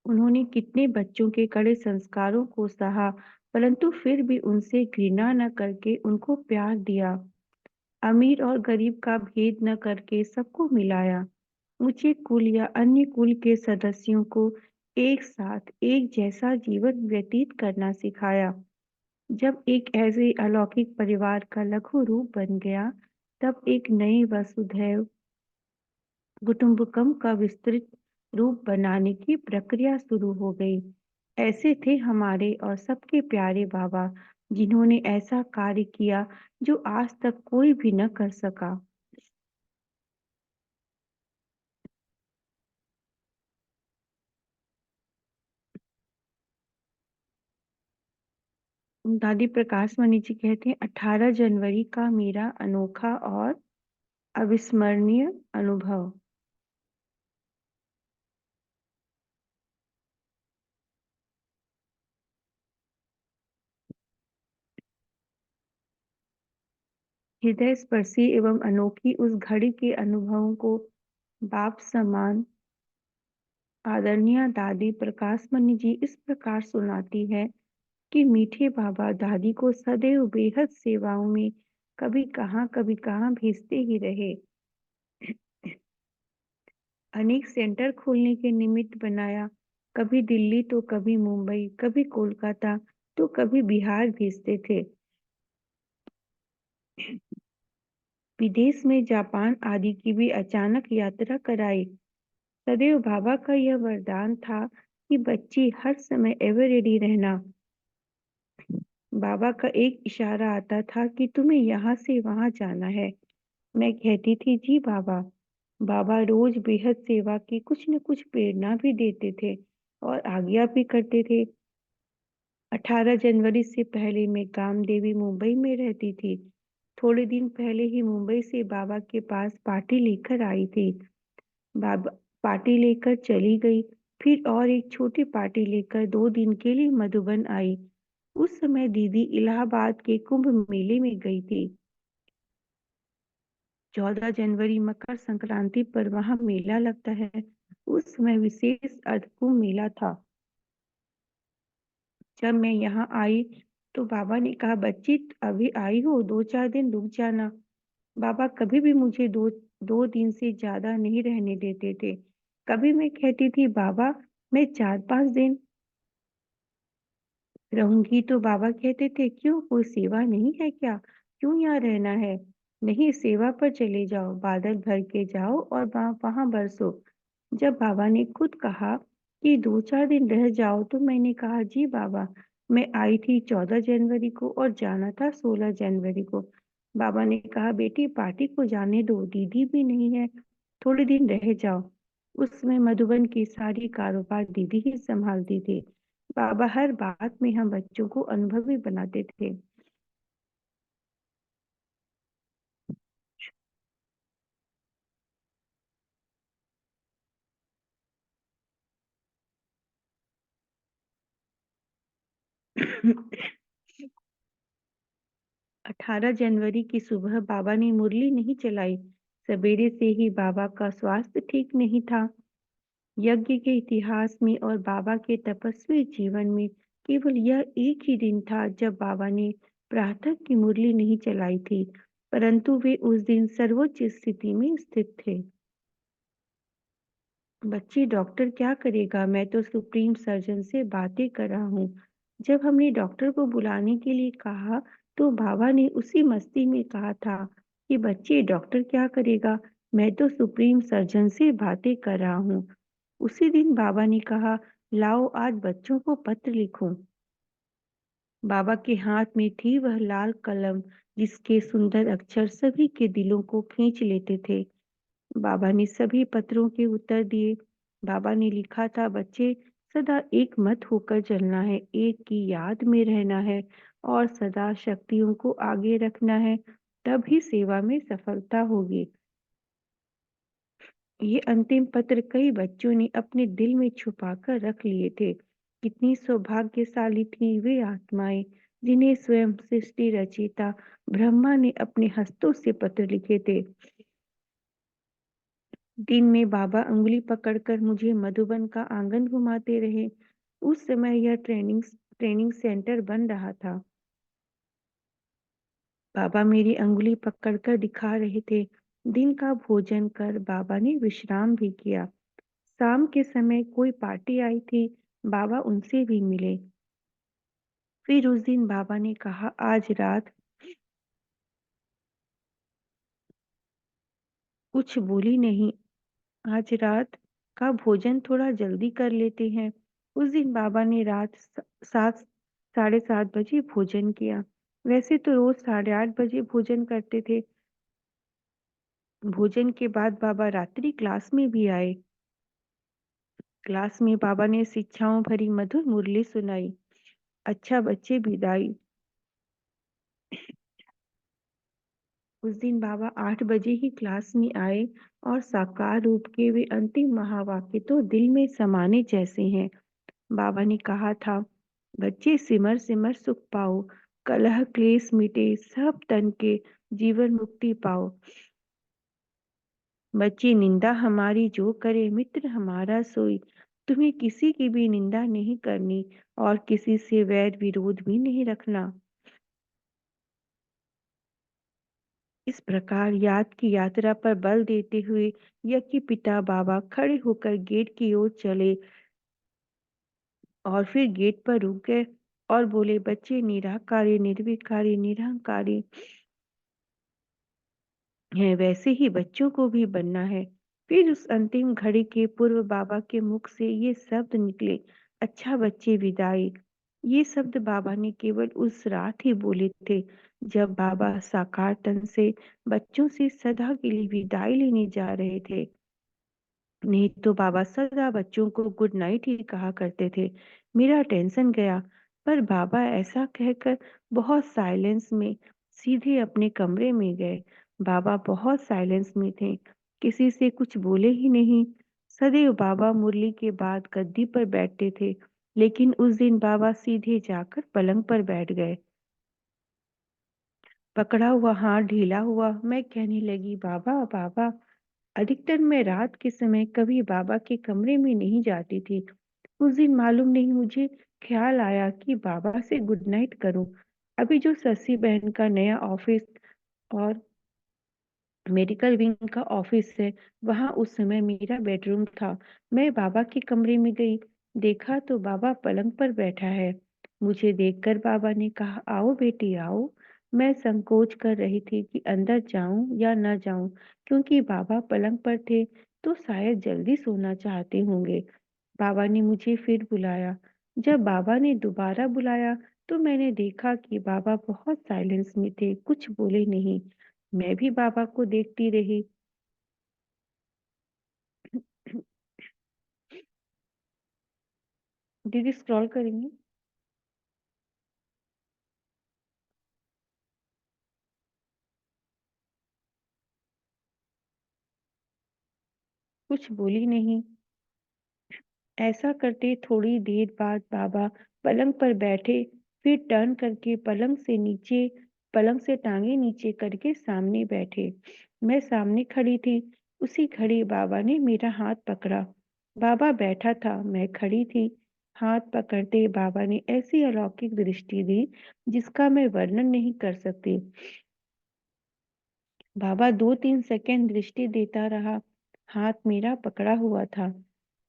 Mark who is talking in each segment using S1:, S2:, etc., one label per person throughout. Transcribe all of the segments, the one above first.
S1: उन्होंने कितने बच्चों के कड़े संस्कारों को सहा, परंतु फिर भी उनसे घृणा न करके उनको प्यार दिया। अमीर और गरीब का भेद न करके सबको मिलाया। मुझे कुल या अन्य कुल के सदस्यों को एक साथ एक जैसा जीवन व्यतीत करना सिखाया। जब एक ऐसे अलौकिक परिवार का लघु रूप बन गया, तब एक नई वसुधैव कुटुम्बकम का विस्तृत रूप बनाने की प्रक्रिया शुरू हो गई। ऐसे थे हमारे और सबके प्यारे बाबा, जिन्होंने ऐसा कार्य किया जो आज तक कोई भी न कर सका। दादी प्रकाश मणि जी कहते हैं, 18 जनवरी का मेरा अनोखा और अविस्मरणीय अनुभव। हृदय स्पर्शी एवं अनोखी उस घड़ी के अनुभवों को बाप समान आदरणीय दादी प्रकाश मणि जी इस प्रकार सुनाती है कि मीठे बाबा दादी को सदैव बेहद सेवाओं में कभी कहाँ भेजते ही रहे। अनेक सेंटर खोलने के निमित्त बनाया। कभी दिल्ली तो कभी मुंबई, कभी कोलकाता तो कभी बिहार भेजते थे। विदेश में जापान आदि की भी अचानक यात्रा कराई। सदैव बाबा का यह वरदान था कि बच्ची हर समय एवर रेडी रहना। बाबा का एक इशारा आता था कि तुम्हें यहाँ से वहाँ जाना है। मैं कहती थी जी बाबा। बाबा रोज बेहद सेवा की कुछ न कुछ प्रेरणा भी देते थे और आज्ञा भी करते थे। 18 जनवरी से पहले मैं कामदेवी मुंबई में रहती थी। थोड़े दिन पहले ही मुंबई से बाबा के पास पार्टी लेकर आई थी। बाबा पार्टी लेकर चली गई। फिर और एक छोटी पार्टी लेकर 2 दिन के लिए मधुबन आई। उस समय दीदी इलाहाबाद के कुंभ मेले में गई थी। 14 जनवरी मकर संक्रांति पर वहां मेला लगता है। उस समय विशेष अर्ध कुंभ मेला था। जब मैं यहाँ आई तो बाबा ने कहा, बच्ची अभी आई हो, 2-4 दिन रुक जाना। बाबा कभी भी मुझे दो दो दिन से ज्यादा नहीं रहने देते थे। कभी मैं कहती थी बाबा मैं 4-5 दिन रहूंगी तो बाबा कहते थे क्यों, कोई सेवा नहीं है क्या, क्यों यहाँ रहना है। नहीं, सेवा पर चले जाओ, बादल भर के जाओ और वहां बरसो। जब बाबा ने खुद कहा कि 2-4 दिन रह जाओ तो मैंने कहा जी बाबा, मैं आई थी 14 जनवरी को और जाना था 16 जनवरी को। बाबा ने कहा बेटी पार्टी को जाने दो, दीदी भी नहीं है, थोड़े दिन रह जाओ। उस समय मधुबन की सारी कारोबार दीदी ही संभालती थी। बाबा हर बात में हम बच्चों को अनुभवी बनाते थे। 18 जनवरी की सुबह बाबा ने मुरली नहीं चलाई। सवेरे से ही बाबा का स्वास्थ्य ठीक नहीं था। यज्ञ के इतिहास में और बाबा के तपस्वी जीवन में केवल यह एक ही दिन था जब बाबा ने प्रातः की मुरली नहीं चलाई थी, परंतु वे उस दिन सर्वोच्च स्थिति में स्थित थे। बच्ची डॉक्टर क्या करेगा, मैं तो सुप्रीम सर्जन से बातें कर रहा हूँ। जब हमने डॉक्टर को बुलाने के लिए कहा तो बाबा ने उसी मस्ती में कहा था कि बच्चे डॉक्टर क्या करेगा, मैं तो सुप्रीम सर्जन से बातें कर रहा हूँ। उसी दिन बाबा ने कहा, लाओ आज बच्चों को पत्र लिखो। बाबा के हाथ में थी वह लाल कलम जिसके सुंदर अक्षर सभी के दिलों को खींच लेते थे। बाबा ने सभी पत्रों के उत्तर दिए। बाबा ने लिखा था, बच्चे सदा एक मत होकर चलना है, एक की याद में रहना है और सदा शक्तियों को आगे रखना है, तब ही सेवा में सफलता होगी। ये अंतिम पत्र कई बच्चों ने अपने दिल में छुपा कर रख लिए थे। कितनी सौभाग्यशाली थी वे आत्माएं जिन्हें स्वयं सृष्टि रचयिता ब्रह्मा ने अपने हस्तों से पत्र लिखे थे। दिन में बाबा उँगली पकड़कर मुझे मधुबन का आंगन घुमाते रहे। उस समय यह ट्रेनिंग सेंटर बन रहा था। बाबा मेरी अंगुली पकड़कर दिखा रहे थे। दिन का भोजन कर बाबा ने विश्राम भी किया। शाम के समय कोई पार्टी आई थी, बाबा उनसे भी मिले। फिर उस दिन बाबा ने कहा, आज रात कुछ बोली नहीं, आज रात का भोजन थोड़ा जल्दी कर लेते हैं। उस दिन बाबा ने रात 7 साढ़े 7 बजे भोजन किया। वैसे तो रोज 8:30 बजे भोजन करते थे। भोजन के बाद बाबा रात्रि क्लास में भी आए। क्लास में बाबा ने शिक्षाओं भरी मधुर मुरली सुनाई। अच्छा बच्चे विदाई। उस दिन बाबा 8 बजे ही क्लास में आए और साकार रूप के वे अंतिम महावाक्य तो दिल में समाने जैसे हैं। बाबा ने कहा था, बच्चे सिमर सिमर सुख पाओ, कलह क्लेश मिटे, सब तन के जीवन मुक्ति पाओ। बच्चे निंदा हमारी जो करे, मित्र हमारा सोई। तुम्हें किसी की भी निंदा नहीं करनी और किसी से वैर विरोध भी नहीं रखना। इस प्रकार याद की यात्रा पर बल देते हुए यज्ञ पिता बाबा खड़े होकर गेट की ओर चले और फिर गेट पर रुक गए और बोले, बच्चे निराकारी निर्विकारी निरहंकारी हैं, वैसे ही बच्चों को भी बनना है। फिर उस अंतिम घड़ी के पूर्व बाबा के मुख से ये शब्द निकले, अच्छा बच्चे विदाई। ये शब्द बाबा ने केवल उस रात ही बोले थे, जब बाबा साकार तन से बच्चों से सदा के लिए विदाई लेने जा रहे थे। नहीं तो बाबा सदा बच्चों को गुड नाइट ही कहा करते थे। मेरा टेंशन गया, पर बाबा ऐसा कहकर बहुत साइलेंस में सीधे अपने कमरे में गए। बाबा बहुत साइलेंस में थे, किसी से कुछ बोले ही नहीं। सदैव बाबा मुरली के बाद गद्दी पर बैठते थे, लेकिन उस दिन बाबा सीधे जाकर पलंग पर बैठ गए। पकड़ा हुआ हाथ ढीला हुआ, मैं कहने लगी, बाबा बाबा। अधिकतर मैं रात के समय कभी बाबा के कमरे में नहीं जाती थी। उस दिन मालूम नहीं मुझे ख्याल आया कि बाबा से गुड नाइट करूं। अभी जो शशि बहन का नया ऑफिस और मेडिकल विंग का ऑफिस है, वहां उस समय मेरा बेडरूम था। मैं बाबा के कमरे में गई, देखा तो बाबा पलंग पर बैठा है। मुझे देखकर बाबा ने कहा, आओ बेटी आओ। मैं संकोच कर रही थी कि अंदर जाऊं या न जाऊं, क्योंकि बाबा पलंग पर थे तो शायद जल्दी सोना चाहते होंगे। बाबा ने मुझे फिर बुलाया। जब बाबा ने दोबारा बुलाया तो मैंने देखा कि बाबा बहुत साइलेंस में थे, कुछ बोले नहीं। मैं भी बाबा को देखती रही। दीदी स्क्रॉल करेंगे। कुछ बोली नहीं। ऐसा करते थोड़ी देर बाद बाबा पलंग पर बैठे, फिर टर्न करके पलंग से टांगे नीचे करके सामने बैठे। मैं सामने खड़ी थी। उसी घड़ी बाबा ने मेरा हाथ पकड़ा। बाबा बैठा था, मैं खड़ी थी। हाथ पकड़ते बाबा ने ऐसी अलौकिक दृष्टि दी जिसका मैं वर्णन नहीं कर सकती। बाबा 2-3 सेकंड दृष्टि देता रहा। हाथ मेरा पकड़ा हुआ था।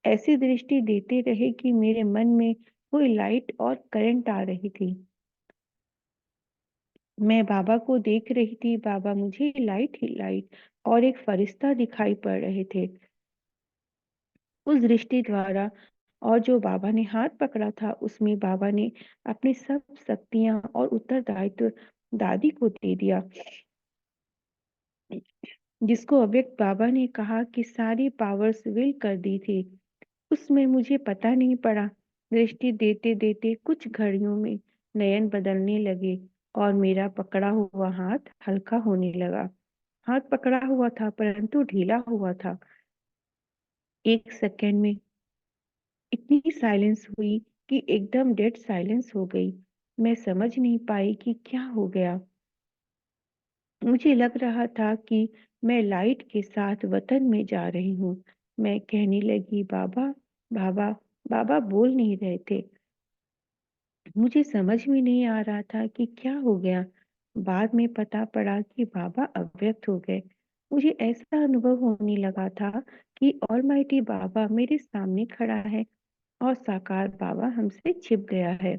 S1: ऐसी दृष्टि देते रहे कि मेरे मन में कोई लाइट और करंट आ रही थी। मैं बाबा को देख रही थी, बाबा मुझे लाइट ही लाइट और एक फरिश्ता दिखाई पड़ रहे थे। उस दृष्टि द्वारा और जो बाबा ने हाथ पकड़ा था, उसमें बाबा ने अपनी सब शक्तियां और उत्तरदायित्व दादी को दे दिया, जिसको अव्यक्त बाबा ने कहा कि सारी पावर्स विल कर दी थी। उसमें मुझे पता नहीं पड़ा। दृष्टि देते देते कुछ घड़ियों में नयन बदलने लगे और मेरा पकड़ा हुआ हाथ हल्का होने लगा। हाथ पकड़ा हुआ था परंतु ढीला हुआ था। एक सेकंड में इतनी साइलेंस हुई कि एकदम डेड साइलेंस हो गई। मैं समझ नहीं पाई कि क्या हो गया। मुझे लग रहा था कि मैं लाइट के साथ वतन में जा रही हूँ। मैं कहने लगी, बाबा, बाबा। बाबा बोल नहीं रहे थे। मुझे समझ में नहीं आ रहा था कि क्या हो गया। बाद में पता पड़ा कि बाबा अव्यक्त हो गए। मुझे ऐसा अनुभव होने लगा था कि ऑलमाइटी बाबा मेरे सामने खड़ा है और साकार बाबा हमसे छिप गया है।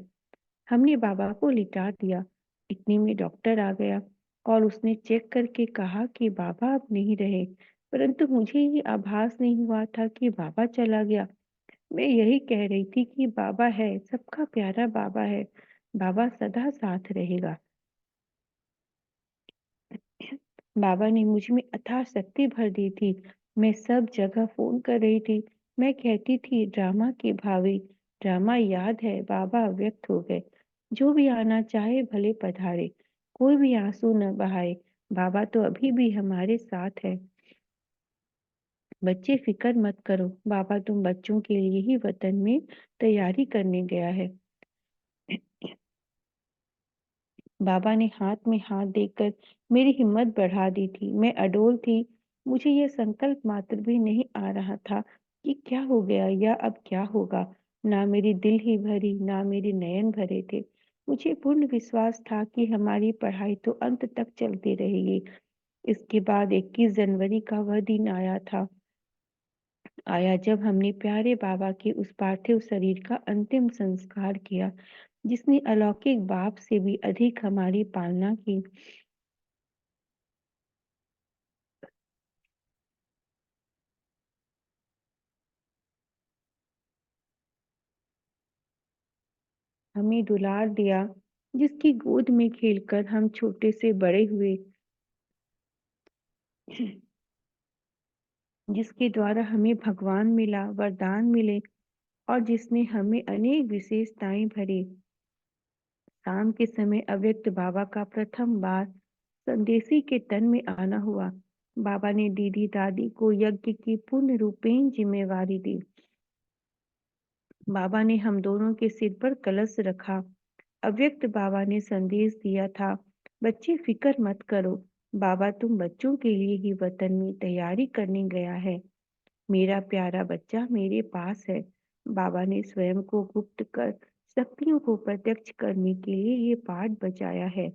S1: हमने बाबा को लिटा दिया। इतने में डॉक्टर आ गया और उसने चेक करके कहा कि बाबा अब नहीं रहे, परंतु मुझे ये आभास नहीं हुआ था कि बाबा चला गया। मैं यही कह रही थी कि बाबा है, सबका प्यारा बाबा है। बाबा सदा साथ रहेगा। बाबा ने मुझ में अथाह शक्ति भर दी थी। मैं सब जगह फ़ोन कर रही थी। मैं कहती थी, ड्रामा की भाभी, ड्रामा याद है, बाबा व्यक्त हो गए। जो भी आना चाहे भले पधारे। कोई भी आंसू न बहाए। बाबा तो अभी भी हमारे साथ है। बच्चे फ़िक्र मत करो। बाबा तुम बच्चों के लिए ही वतन में तैयारी करने गया है। बाबा ने हाथ में हाथ देकर मेरी हिम्मत बढ़ा दी थी। मैं अडोल थी। मुझे यह संकल्प मात्र भी नहीं आ रहा था कि क्या हो गया या अब क्या होगा। ना मेरी दिल ही भरी, ना मेरे नयन भरे थे। मुझे पूर्ण विश्वास था कि हमारी पढ़ाई तो अंत तक चलती रहेगी। इसके बाद 21 जनवरी का वह दिन आया जब हमने प्यारे बाबा के उस पार्थिव शरीर का अंतिम संस्कार किया, जिसने अलौकिक बाप से भी अधिक हमारी पालना की। हमें दुलार दिया, जिसकी गोद में खेलकर हम छोटे से बड़े हुए, जिसके द्वारा हमें भगवान मिला, वरदान मिले और जिसने हमें अनेक विशेषताएं भरी। शाम के समय अव्यक्त बाबा का प्रथम बार संदेशी के तन में आना हुआ। बाबा ने दीदी दादी को यज्ञ की पूर्ण रूपेण जिम्मेवारी दी। बाबा ने हम दोनों के सिर पर कलश रखा। अव्यक्त बाबा ने संदेश दिया था, बच्चे फिक्र मत करो। बाबा तुम बच्चों के लिए ही वतन में तैयारी करने गया है। मेरा प्यारा बच्चा मेरे पास है। बाबा ने स्वयं को गुप्त कर शक्तियों को प्रत्यक्ष करने के लिए ये पाठ बजाया है।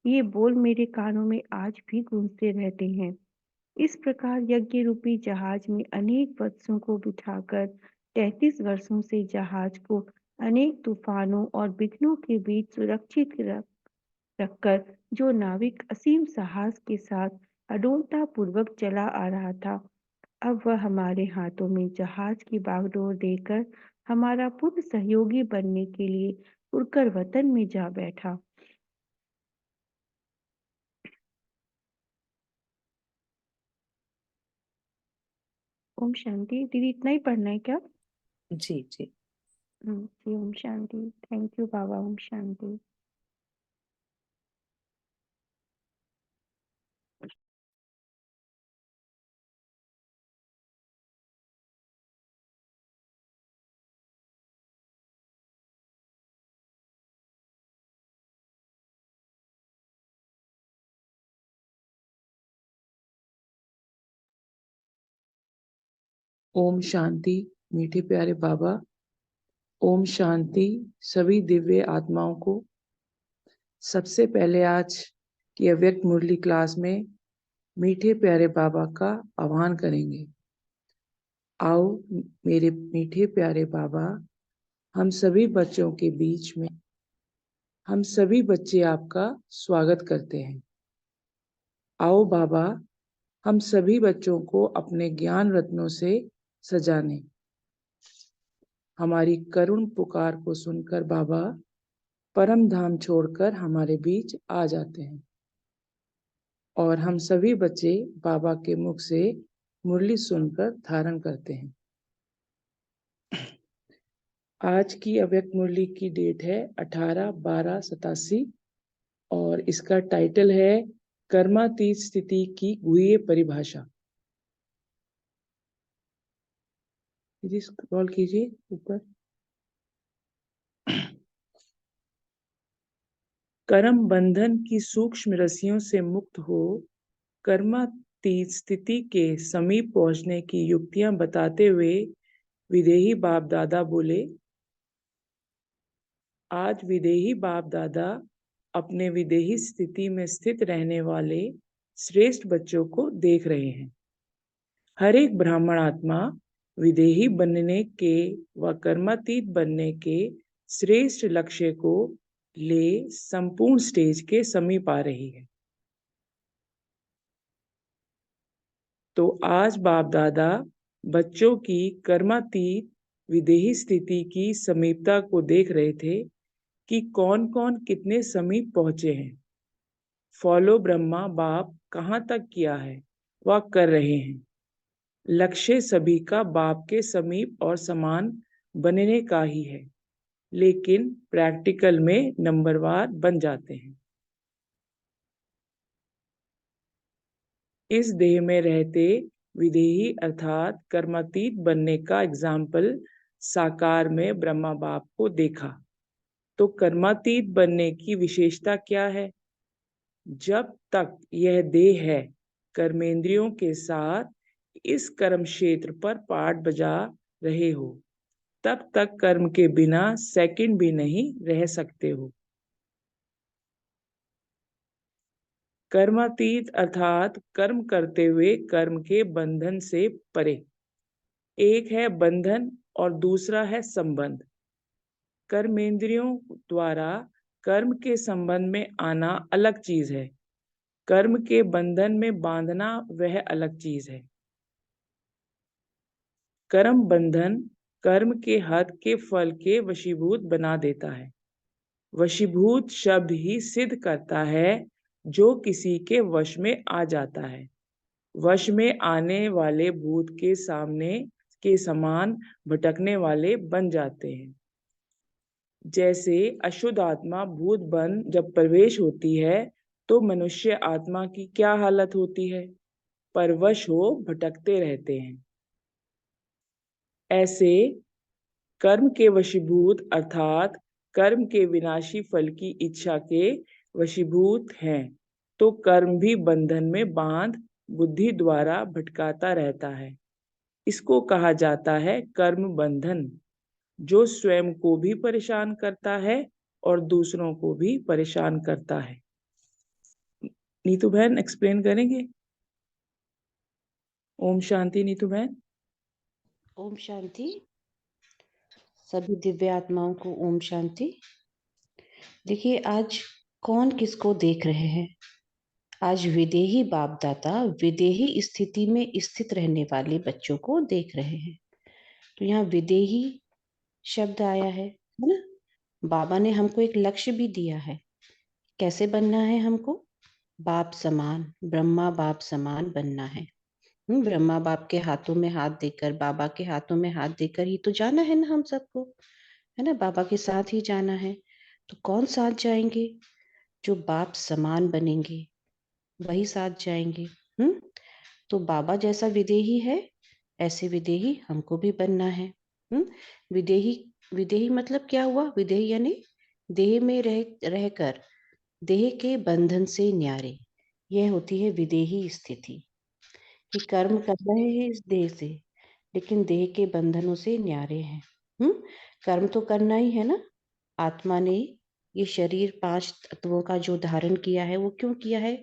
S1: ये बोल मेरे कानों में आज भी गूंजते रहते हैं। इस प्रकार यज्ञ रूपी जहाज में अनेक वत्सों को बिठाकर 33 वर्षों से जहाज को अनेक तूफानों और विघ्नों के बीच सुरक्षित रखकर जो नाविक असीम साहस के साथ अडोलता पूर्वक चला आ रहा था, अब वह हमारे हाथों में जहाज की बागडोर देकर हमारा पूर्ण सहयोगी बनने के लिए उड़कर वतन में जा बैठा। ओम शांति। दीदी इतना ही पढ़ना है क्या?
S2: जी जी।
S1: जी, ओम शांति। थैंक यू बाबा। ओम शांति।
S2: ओम शांति। मीठे प्यारे बाबा, ओम शांति सभी दिव्य आत्माओं को। सबसे पहले आज की अव्यक्त मुरली क्लास में मीठे प्यारे बाबा का आह्वान करेंगे। आओ मेरे मीठे प्यारे बाबा, हम सभी बच्चों के बीच में हम सभी बच्चे आपका स्वागत करते हैं। आओ बाबा, हम सभी बच्चों को अपने ज्ञान रत्नों से सजाने। हमारी करुण पुकार को सुनकर बाबा परम धाम छोड़कर हमारे बीच आ जाते हैं और हम सभी बच्चे बाबा के मुख से मुरली सुनकर धारण करते हैं। आज की अव्यक्त मुरली की डेट है 18/12/87 और इसका टाइटल है कर्मातीत स्थिति की गुह्य परिभाषा। स्क्रॉल कीजिए ऊपर। कर्म बंधन की सूक्ष्म रस्सियों से मुक्त हो कर्मातीत कर्मातीत स्थिति के समीप पहुंचने की युक्तियां बताते हुए विदेही बाप दादा बोले, आज विदेही बाप दादा अपने विदेही स्थिति में स्थित रहने वाले श्रेष्ठ बच्चों को देख रहे हैं। हर एक ब्राह्मण आत्मा विदेही बनने के व कर्मातीत बनने के श्रेष्ठ लक्ष्य को ले संपूर्ण स्टेज के समीप आ रही है। तो आज बाप दादा बच्चों की कर्मातीत विदेही स्थिति की समीपता को देख रहे थे कि कौन कौन कितने समीप पहुंचे हैं। फॉलो ब्रह्मा बाप कहाँ तक किया है वह कर रहे हैं। लक्ष्य सभी का बाप के समीप और समान बनने का ही है, लेकिन प्रैक्टिकल में नंबरवार बन जाते हैं। इस देह में रहते विदेही अर्थात कर्मातीत बनने का एग्जाम्पल साकार में ब्रह्मा बाप को देखा। तो कर्मातीत बनने की विशेषता क्या है? जब तक यह देह है, कर्मेंद्रियों के साथ इस कर्म क्षेत्र पर पाठ बजा रहे हो, तब तक कर्म के बिना सेकंड भी नहीं रह सकते हो। कर्मातीत अर्थात कर्म करते हुए कर्म के बंधन से परे। एक है बंधन और दूसरा है संबंध। कर्मेंद्रियों द्वारा कर्म के संबंध में आना अलग चीज है, कर्म के बंधन में बांधना वह अलग चीज है। कर्म बंधन कर्म के हद के फल के वशीभूत बना देता है। वशीभूत शब्द ही सिद्ध करता है जो किसी के वश में आ जाता है। वश में आने वाले भूत के सामने के समान भटकने वाले बन जाते हैं। जैसे अशुद्ध आत्मा भूत बन जब प्रवेश होती है तो मनुष्य आत्मा की क्या हालत होती है? परवश हो भटकते रहते हैं। ऐसे कर्म के वशीभूत अर्थात कर्म के विनाशी फल की इच्छा के वशीभूत हैं, तो कर्म भी बंधन में बांध बुद्धि द्वारा भटकाता रहता है। इसको कहा जाता है कर्म बंधन, जो स्वयं को भी परेशान करता है और दूसरों को भी परेशान करता है। नीतू बहन एक्सप्लेन करेंगे? ओम शांति नीतू बहन।
S3: ओम शांति। सभी दिव्य आत्माओं को ओम शांति। देखिए आज कौन किसको देख रहे हैं। आज विदेही बाप दादा विदेही स्थिति में स्थित रहने वाले बच्चों को देख रहे हैं। तो यहाँ विदेही शब्द आया है ना। बाबा ने हमको एक लक्ष्य भी दिया है, कैसे बनना है हमको? बाप समान, ब्रह्मा बाप समान बनना है। ब्रह्मा बाप के हाथों में हाथ देकर, बाबा के हाथों में हाथ देकर ही तो जाना है ना हम सबको, है ना। बाबा के साथ ही जाना है। तो कौन साथ जाएंगे? जो बाप समान बनेंगे वही साथ जाएंगे। तो बाबा जैसा विदेही है, ऐसे विदेही हमको भी बनना है। विदेही विदेही मतलब क्या हुआ? विदेही यानी देह में रहकर देह के बंधन से न्यारे। यह होती है विदेही स्थिति कि कर्म कर रहे हैं इस देह से, लेकिन देह के बंधनों से न्यारे हैं। कर्म तो करना ही है ना। आत्मा ने ये शरीर 5 तत्वों का जो धारण किया है, वो क्यों किया है?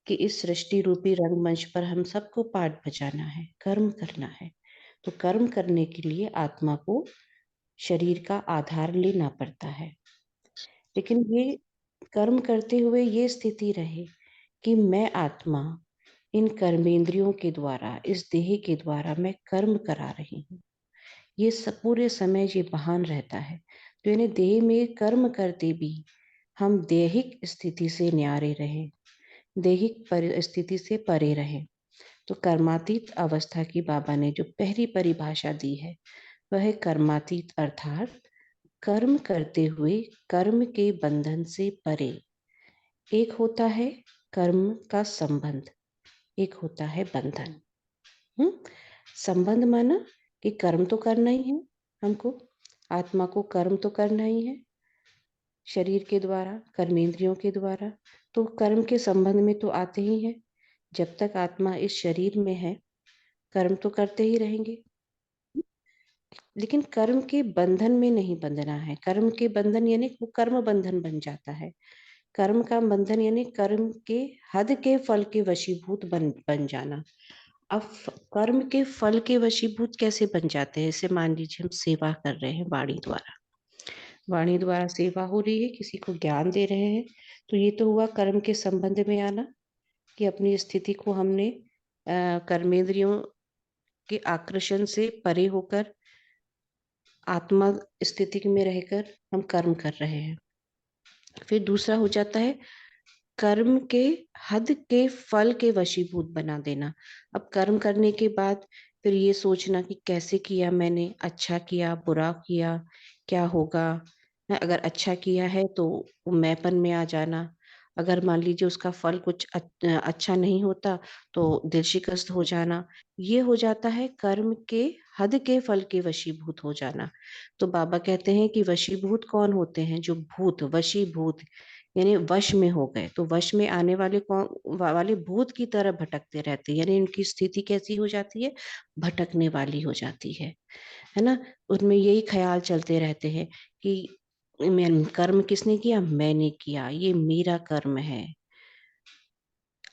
S3: कि इस सृष्टि रूपी रंगमंच पर हम सबको पाठ बजाना है, कर्म करना है। तो कर्म करने के लिए आत्मा को शरीर का आधार लेना पड़ता है। लेकिन ये कर्म करते हुए ये स्थिति रहे कि मैं आत्मा इन कर्मेंद्रियों के द्वारा, इस देह के द्वारा मैं कर्म करा रही हूँ। ये सब पूरे समय ये भान रहता है। तो यानी देह में कर्म करते भी हम दैहिक स्थिति से न्यारे रहे, दैहिक परिस्थिति से परे रहे। तो कर्मातीत अवस्था की बाबा ने जो पहली परिभाषा दी है वह है कर्मातीत अर्थात कर्म करते हुए कर्म के बंधन से परे। एक होता है कर्म का संबंध, एक होता है बंधन। संबंध माना कि कर्म तो करना ही है हमको, आत्मा को कर्म तो करना ही है शरीर के द्वारा, कर्मेंद्रियों के द्वारा। तो कर्म के संबंध में तो आते ही हैं जब तक आत्मा इस शरीर में है, कर्म तो करते ही रहेंगे, लेकिन कर्म के बंधन में नहीं बंधना है। कर्म के बंधन यानी वो कर्म बंधन बन जाता है। कर्म का बंधन यानी कर्म के हद के फल के वशीभूत बन जाना। अब कर्म के फल के वशीभूत कैसे बन जाते हैं? जैसे मान लीजिए हम सेवा कर रहे हैं वाणी द्वारा, वाणी द्वारा सेवा हो रही है, किसी को ज्ञान दे रहे हैं, तो ये तो हुआ कर्म के संबंध में आना, कि अपनी स्थिति को हमने कर्मेंद्रियों के आकर्षण से परे होकर आत्मा स्थिति में रहकर हम कर्म कर रहे हैं। फिर दूसरा हो जाता है कर्म के हद के फल के वशीभूत बना देना। अब कर्म करने के बाद फिर ये सोचना कि कैसे किया मैंने, अच्छा किया बुरा किया, क्या होगा। अगर अच्छा किया है तो वो मैंपन में आ जाना, अगर मान लीजिए उसका फल कुछ अच्छा नहीं होता तो दिल शिकस्त हो जाना। ये हो जाता है कर्म के हद के फल के वशीभूत हो जाना। तो बाबा कहते हैं कि वशीभूत कौन होते हैं? जो भूत, वशीभूत यानी वश में हो गए, तो वश में आने वाले कौन वाले भूत की तरह भटकते रहते हैं, यानी उनकी स्थिति कैसी हो जाती है? भटकने वाली हो जाती है ना। उनमें यही ख्याल चलते रहते हैं कि मैं कर्म किसने किया? मैंने किया, ये मेरा कर्म है।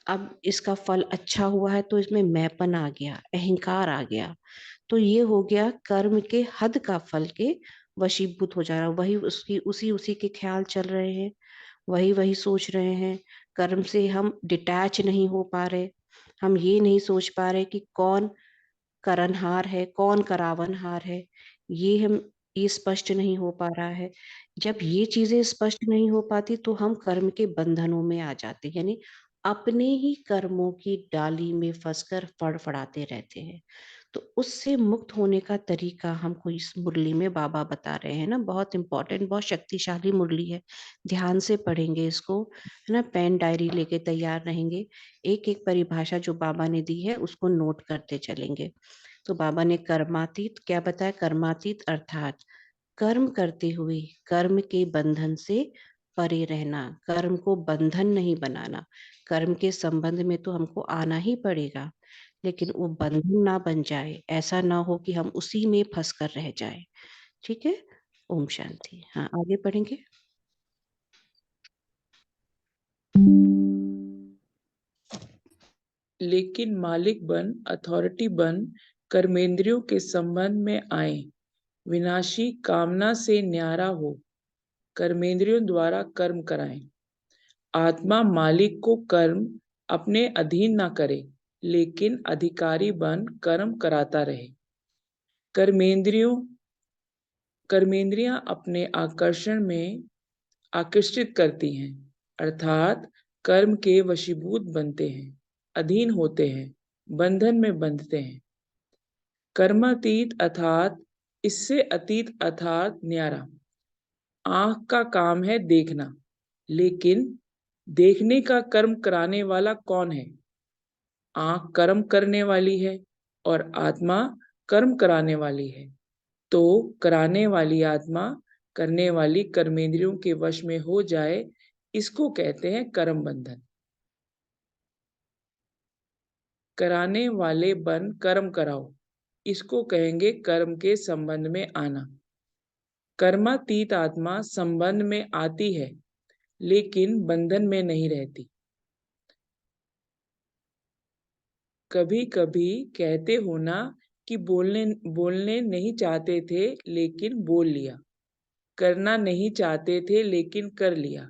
S3: अब इसका फल अच्छा हुआ है तो इसमें मैंपन आ गया, अहंकार आ गया। तो ये हो गया कर्म के हद का फल के वशीभूत हो जा रहा, वही उसकी उसी उसी के ख्याल चल रहे हैं, वही वही सोच रहे हैं। कर्म से हम डिटैच नहीं हो पा रहे, हम ये नहीं सोच पा रहे कि कौन करनहार है, कौन करावनहार है। ये हम ये स्पष्ट नहीं हो पा रहा है। जब ये चीजें स्पष्ट नहीं हो पाती तो हम कर्म के बंधनों में आ जाते हैं, यानी अपने ही कर्मों की डाली में फंसकर फड़फड़ाते रहते हैं। तो उससे मुक्त होने का तरीका हमको इस मुरली में बाबा बता रहे हैं ना। बहुत इंपॉर्टेंट, बहुत शक्तिशाली मुरली है। ध्यान से पढ़ेंगे इसको, है ना। पेन डायरी लेके तैयार रहेंगे, एक एक परिभाषा जो बाबा ने दी है उसको नोट करते चलेंगे। तो बाबा ने कर्मातीत क्या बताया? कर्मातीत अर्थात कर्म करते हुए कर्म के बंधन से परे रहना, कर्म को बंधन नहीं बनाना। कर्म के संबंध में तो हमको आना ही पड़ेगा, लेकिन वो बंधन ना बन जाए, ऐसा ना हो कि हम उसी में फंस कर रह जाए। ठीक है। ओम शांति। हाँ, आगे पढ़ेंगे।
S2: लेकिन मालिक बन, अथॉरिटी बन, कर्मेंद्रियों के संबंध में आए, विनाशी कामना से न्यारा हो, कर्मेंद्रियों द्वारा कर्म कराएं। आत्मा मालिक को कर्म अपने अधीन ना करे, लेकिन अधिकारी बन कर्म कराता रहे। कर्मेंद्रियों कर्मेंद्रियां अपने आकर्षण में आकृष्टित करती हैं, अर्थात कर्म के वशीभूत बनते हैं, अधीन होते हैं, बंधन में बंधते हैं। कर्मातीत अर्थात इससे अतीत अर्थात न्यारा। आंख का काम है देखना, लेकिन देखने का कर्म कराने वाला कौन है? आंख कर्म करने वाली है और आत्मा कर्म कराने वाली है। तो कराने वाली आत्मा करने वाली कर्मेंद्रियों के वश में हो जाए, इसको कहते हैं कर्म बंधन। कराने वाले बन कर्म कराओ, इसको कहेंगे कर्म के संबंध में आना। कर्मातीत आत्मा संबंध में आती है, लेकिन बंधन में नहीं रहती। कभी कभी कहते हो ना कि बोलने बोलने नहीं चाहते थे लेकिन बोल लिया, करना नहीं चाहते थे लेकिन कर लिया।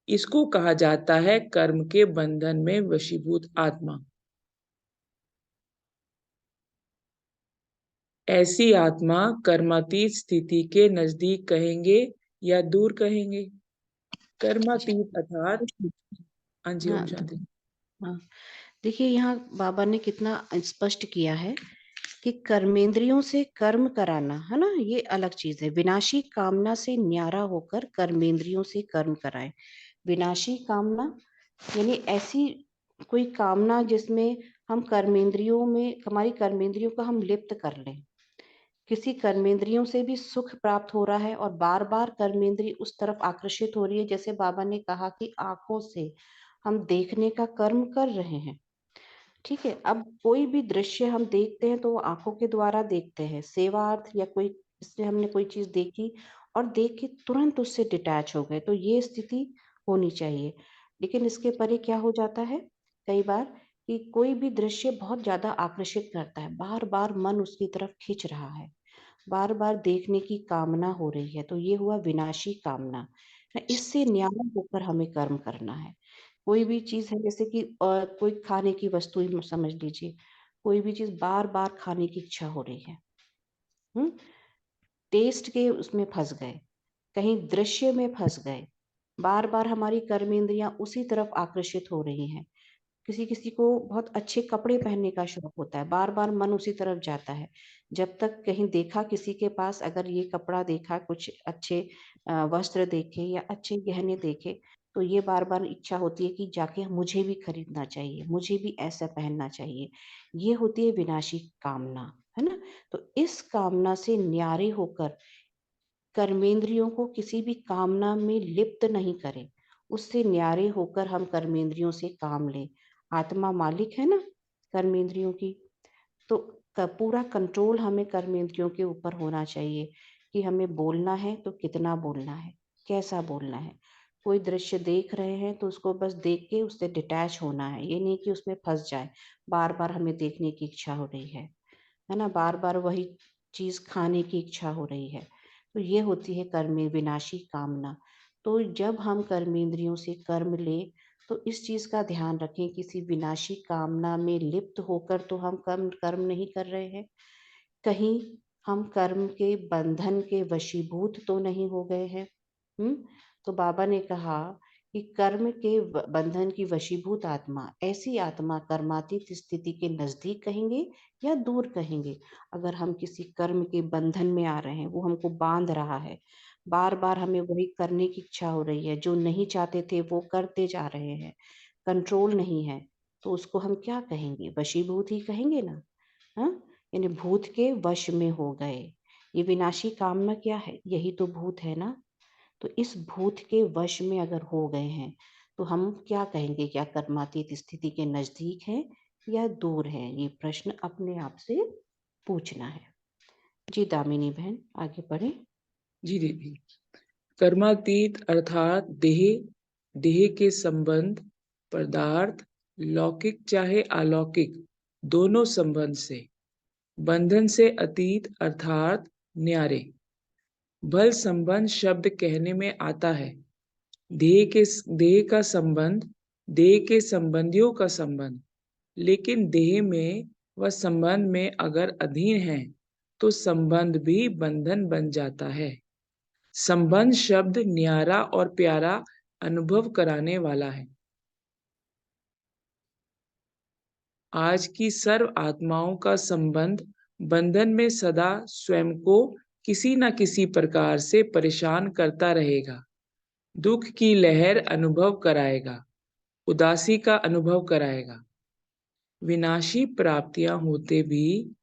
S2: इसको कहा जाता है कर्म के बंधन में वशीभूत आत्मा। ऐसी आत्मा कर्मातीत स्थिति के नजदीक कहेंगे या दूर कहेंगे? कर्मातीत अर्थात, हाँ जी, ओम
S3: हाँ
S2: शांति।
S3: हाँ, देखिए यहाँ बाबा ने कितना स्पष्ट किया है कि कर्मेंद्रियों से कर्म कराना, है ना, ये अलग चीज है। विनाशी कामना से न्यारा होकर कर्मेंद्रियों से कर्म कराए। विनाशी कामना यानी ऐसी कोई कामना जिसमें हम कर्मेंद्रियों में, हमारी कर्मेंद्रियों को हम लिप्त कर लें। किसी कर्मेंद्रियों से भी सुख प्राप्त हो रहा है और बार बार कर्मेंद्रिय उस तरफ आकर्षित हो रही है। जैसे बाबा ने कहा कि आंखों से हम देखने का कर्म कर रहे हैं, ठीक है। अब कोई भी दृश्य हम देखते हैं तो वो आंखों के द्वारा देखते हैं, सेवार्थ या कोई, इससे हमने कोई चीज देखी और देख के तुरंत उससे डिटैच हो गए, तो ये स्थिति होनी चाहिए। लेकिन इसके परे क्या हो जाता है कई बार कि कोई भी दृश्य बहुत ज्यादा आकर्षित करता है, बार बार मन उसकी तरफ खींच रहा है, बार बार देखने की कामना हो रही है, तो ये हुआ विनाशी कामना। इससे न्याय होकर हमें कर्म करना है। कोई भी चीज है जैसे कि कोई खाने की वस्तु ही समझ लीजिए, कोई भी चीज बार बार खाने की इच्छा हो रही है, हम्म, टेस्ट के उसमें फंस गए, कहीं दृश्य में फंस गए, बार बार हमारी कर्मेंद्रियां उसी तरफ आकर्षित हो रही हैं। किसी किसी को बहुत अच्छे कपड़े पहनने का शौक होता है, बार बार मन उसी तरफ जाता है। जब तक कहीं देखा किसी के पास, अगर ये कपड़ा देखा, कुछ अच्छे वस्त्र देखे या अच्छे गहने देखे, तो ये बार बार इच्छा होती है कि जाके मुझे भी खरीदना चाहिए, मुझे भी ऐसा पहनना चाहिए। ये होती है विनाशी कामना, है ना। तो इस कामना से न्यारे होकर कर्मेंद्रियों को किसी भी कामना में लिप्त नहीं करें, उससे न्यारे होकर हम कर्मेंद्रियों से काम लें। आत्मा मालिक है ना कर्मेंद्रियों की, तो पूरा कंट्रोल हमें कर्मेंद्रियों के ऊपर होना चाहिए कि हमें बोलना है तो कितना बोलना है, कैसा बोलना है। कोई दृश्य देख रहे हैं तो उसको बस देख के उससे डिटैच होना है, ये नहीं कि उसमें फंस जाए, बार बार हमें देखने की इच्छा हो रही है ना, बार बार वही चीज खाने की इच्छा हो रही है, तो ये होती है कर्म विनाशी कामना। तो जब हम कर्मेंद्रियों से कर्म ले, तो इस चीज का ध्यान रखें, किसी विनाशी कामना में लिप्त होकर तो हम कर्म कर्म नहीं कर रहे हैं, कहीं हम कर्म के बंधन के वशीभूत तो नहीं हो गए हैं। तो बाबा ने कहा कि कर्म के बंधन की वशीभूत आत्मा, ऐसी आत्मा कर्मातीत स्थिति के नजदीक कहेंगे या दूर कहेंगे। अगर हम किसी कर्म के बंधन में आ रहे हैं, वो हमको बांध रहा है, बार बार हमें वही करने की इच्छा हो रही है, जो नहीं चाहते थे वो करते जा रहे हैं, कंट्रोल नहीं है, तो उसको हम क्या कहेंगे, वशीभूत ही कहेंगे ना। हाँ, यानी भूत के वश में हो गए। ये विनाशी कामना क्या है, यही तो भूत है ना। तो इस भूत के वश में अगर हो गए हैं, तो हम क्या कहेंगे, क्या कर्मातीत स्थिति के नजदीक है या दूर है, ये प्रश्न अपने आप से पूछना है। जी दामिनी बहन आगे बढ़े।
S2: जी दीदी। कर्मातीत अर्थात देह, देह के संबंध, पदार्थ, लौकिक चाहे अलौकिक, दोनों संबंध से, बंधन से अतीत अर्थात न्यारे। बल संबंध शब्द कहने में आता है, देह का संबंध, देह के संबंधियों का संबंध, लेकिन देह में व संबंध में अगर अधीन है तो संबंध भी बंधन बन जाता है। संबंध शब्द न्यारा और प्यारा अनुभव कराने वाला है। आज की सर्व आत्माओं का संबंध बंधन में सदा स्वयं को किसी न किसी प्रकार से परेशान करता रहेगा, दुख की लहर अनुभव कराएगा, उदासी का अनुभव कराएगा। विनाशी प्राप्तियां होते भी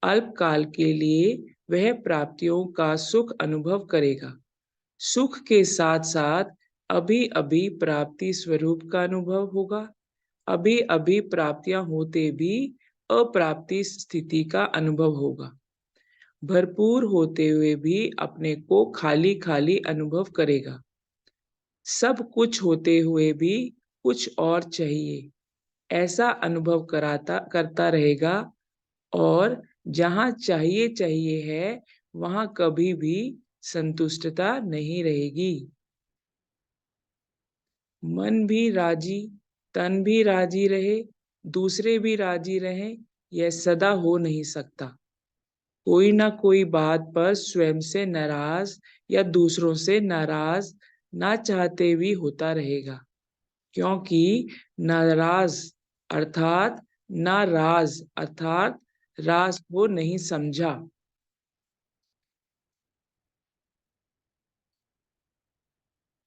S2: अल्पकाल के लिए वह प्राप्तियों का सुख अनुभव करेगा। सुख के साथ साथ अभी अभी प्राप्ति स्वरूप का अनुभव होगा, अभी अभी प्राप्तियां होते भी अप्राप्ति स्थिति का अनुभव होगा। भरपूर होते हुए भी अपने को खाली खाली अनुभव करेगा। सब कुछ होते हुए भी कुछ और चाहिए, ऐसा अनुभव करता रहेगा। और जहां चाहिए चाहिए है वहां कभी भी संतुष्टता नहीं रहेगी। मन भी राजी, तन भी राजी रहे, दूसरे भी राजी रहे, यह सदा हो नहीं सकता। कोई ना कोई बात पर स्वयं से नाराज या दूसरों से नाराज ना चाहते भी होता रहेगा, क्योंकि नाराज अर्थात नाराज अर्थात राज को नहीं समझा।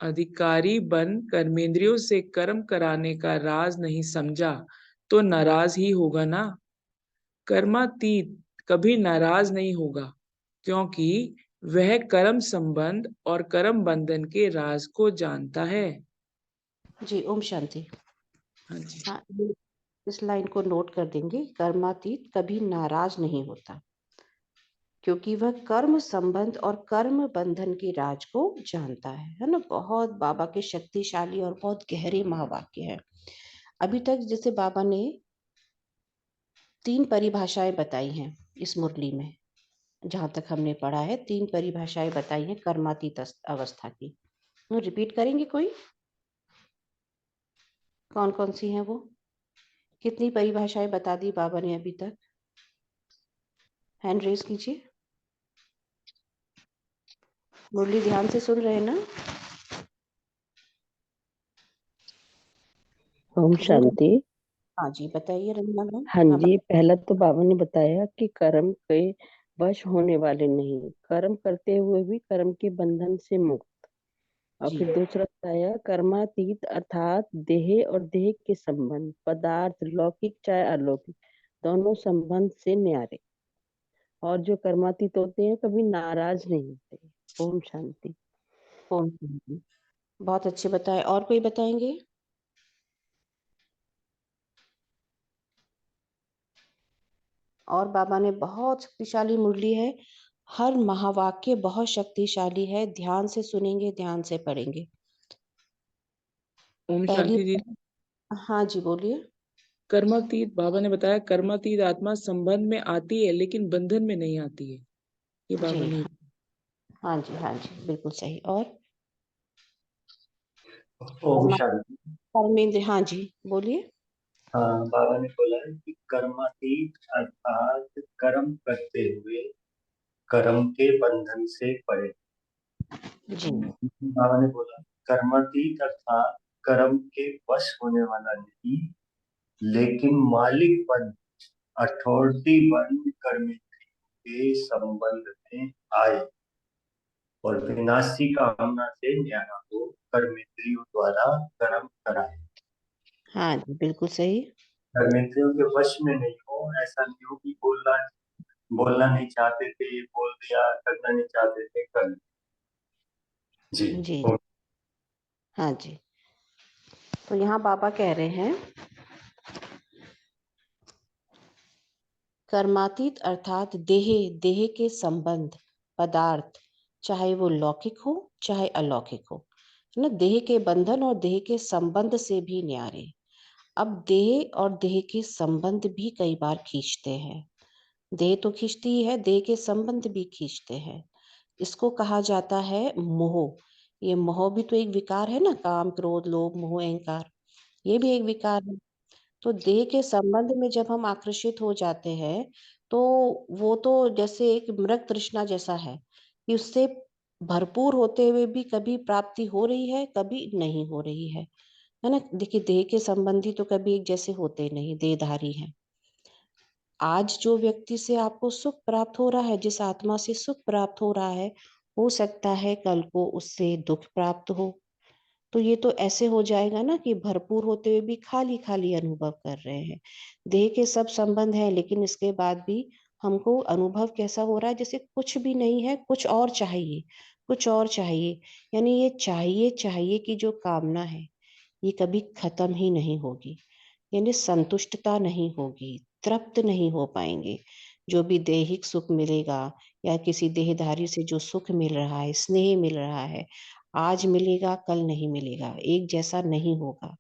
S2: अधिकारी बन कर्मेंद्रियों से कर्म कराने का राज नहीं समझा तो नाराज ही होगा ना। कर्मातीत कभी नाराज नहीं होगा, क्योंकि वह कर्म संबंध और कर्म बंधन के राज को जानता है।
S3: जी ओम शांति।
S2: हाँ जी।
S3: हाँ, इस लाइन को नोट कर देंगे। कर्मातीत कभी नाराज नहीं होता, क्योंकि वह कर्म संबंध और कर्म बंधन के राज को जानता है ना। बहुत बाबा के शक्तिशाली और बहुत गहरे महावाक्य है। अभी तक जैसे बाबा ने 3 परिभाषाएं बताई हैं इस मुरली में, जहां तक हमने पढ़ा है 3 परिभाषाएं बताई हैं कर्मातीत अवस्था की। रिपीट करेंगे कोई? कौन कौन सी हैं वो? कितनी परिभाषाएं बता दी बाबा ने अभी तक? हैंड रेज कीजिए। मुरली ध्यान से सुन रहे हैं ना?
S4: ओम शांति।
S3: हाँ जी, बताइए रंजना मैम।
S4: हाँ जी, पहला तो बाबा ने बताया कि कर्म के वश होने वाले नहीं, कर्म करते हुए भी कर्म के बंधन से मुक्त। और
S3: जी
S4: फिर दूसरा बताया कर्मातीत अर्थात देह और देह के संबंध, पदार्थ लौकिक चाहे अलौकिक, दोनों संबंध से न्यारे। और जो कर्मातीत होते हैं कभी नाराज नहीं होते। ओम शांति।
S3: ओम शांति। बहुत अच्छे बताए। और कोई बताएंगे? और बाबा ने बहुत शक्तिशाली मुरली है, हर महावाक्य बहुत शक्तिशाली है। ध्यान से सुनेंगे, ध्यान से पढ़ेंगे।
S2: ओम
S3: पहली,
S2: शांति जी।
S3: हाँ जी बोलिए।
S2: कर्मातीत बाबा ने बताया कर्मातीत आत्मा संबंध में आती है लेकिन बंधन में नहीं आती है। ये बाबा
S3: जी
S2: ने।
S3: हाँ जी, हाँ जी, बिल्कुल सही। और
S5: ओम शांति।
S3: धर्मेंद्र, हाँ जी बोलिए।
S5: हाँ, बाबा ने बोला है कि कर्मातीत अर्थात कर्म करते हुए कर्म के बंधन से परे।
S3: जी
S5: बाबा ने बोला कर्मातीत अर्थात कर्म के वश होने वाला नहीं, लेकिन मालिक बन अथॉरिटी बन कर्म के संबंध में आए और विनाशी कामना से न्यारा हो कर्मेंद्रियों द्वारा कर्म कराए।
S3: हाँ जी, बिल्कुल सही।
S5: कर्मेंद्रियों के वश में नहीं हो, ऐसा नहीं हो कि बोलना नहीं चाहते थे बोल दिया, करना नहीं चाहते थे कर लिया। जी
S3: जी हाँ जी। तो यहाँ बाबा कह रहे हैं कर्मातीत अर्थात देह के संबंध, पदार्थ, चाहे वो लौकिक हो चाहे अलौकिक हो, है ना। देह के बंधन और देह के संबंध से भी न्यारे। अब देह और देह के संबंध भी कई बार खींचते हैं। देह तो खींचती ही है, देह के संबंध भी खींचते हैं। इसको कहा जाता है मोह। ये मोह भी तो एक विकार है ना, काम क्रोध लोभ मोह अहंकार, ये भी एक विकार है। तो देह के संबंध में जब हम आकर्षित हो जाते हैं, तो वो तो जैसे एक मृग तृष्णा जैसा है कि उससे भरपूर होते हुए भी कभी प्राप्ति हो रही है, कभी नहीं हो रही है ना। देखिए, देह के संबंधी तो कभी एक जैसे होते नहीं, देहधारी हैं। आज जो व्यक्ति से आपको सुख प्राप्त हो रहा है, जिस आत्मा से सुख प्राप्त हो रहा है, हो सकता है कल को उससे दुख प्राप्त हो। तो ये तो ऐसे हो जाएगा ना कि भरपूर होते हुए भी खाली खाली अनुभव कर रहे हैं। देह के सब संबंध है, लेकिन इसके बाद भी हमको अनुभव कैसा हो रहा है, जैसे कुछ भी नहीं है, कुछ और चाहिए, कुछ और चाहिए। यानी ये चाहिए चाहिए की जो कामना है, ये कभी खत्म ही नहीं होगी। यानी संतुष्टता नहीं होगी, तृप्त नहीं हो पाएंगे। जो भी दैहिक सुख मिलेगा या किसी देहधारी से जो सुख मिल रहा है, स्नेह मिल रहा है, आज मिलेगा कल नहीं मिलेगा, एक जैसा नहीं होगा।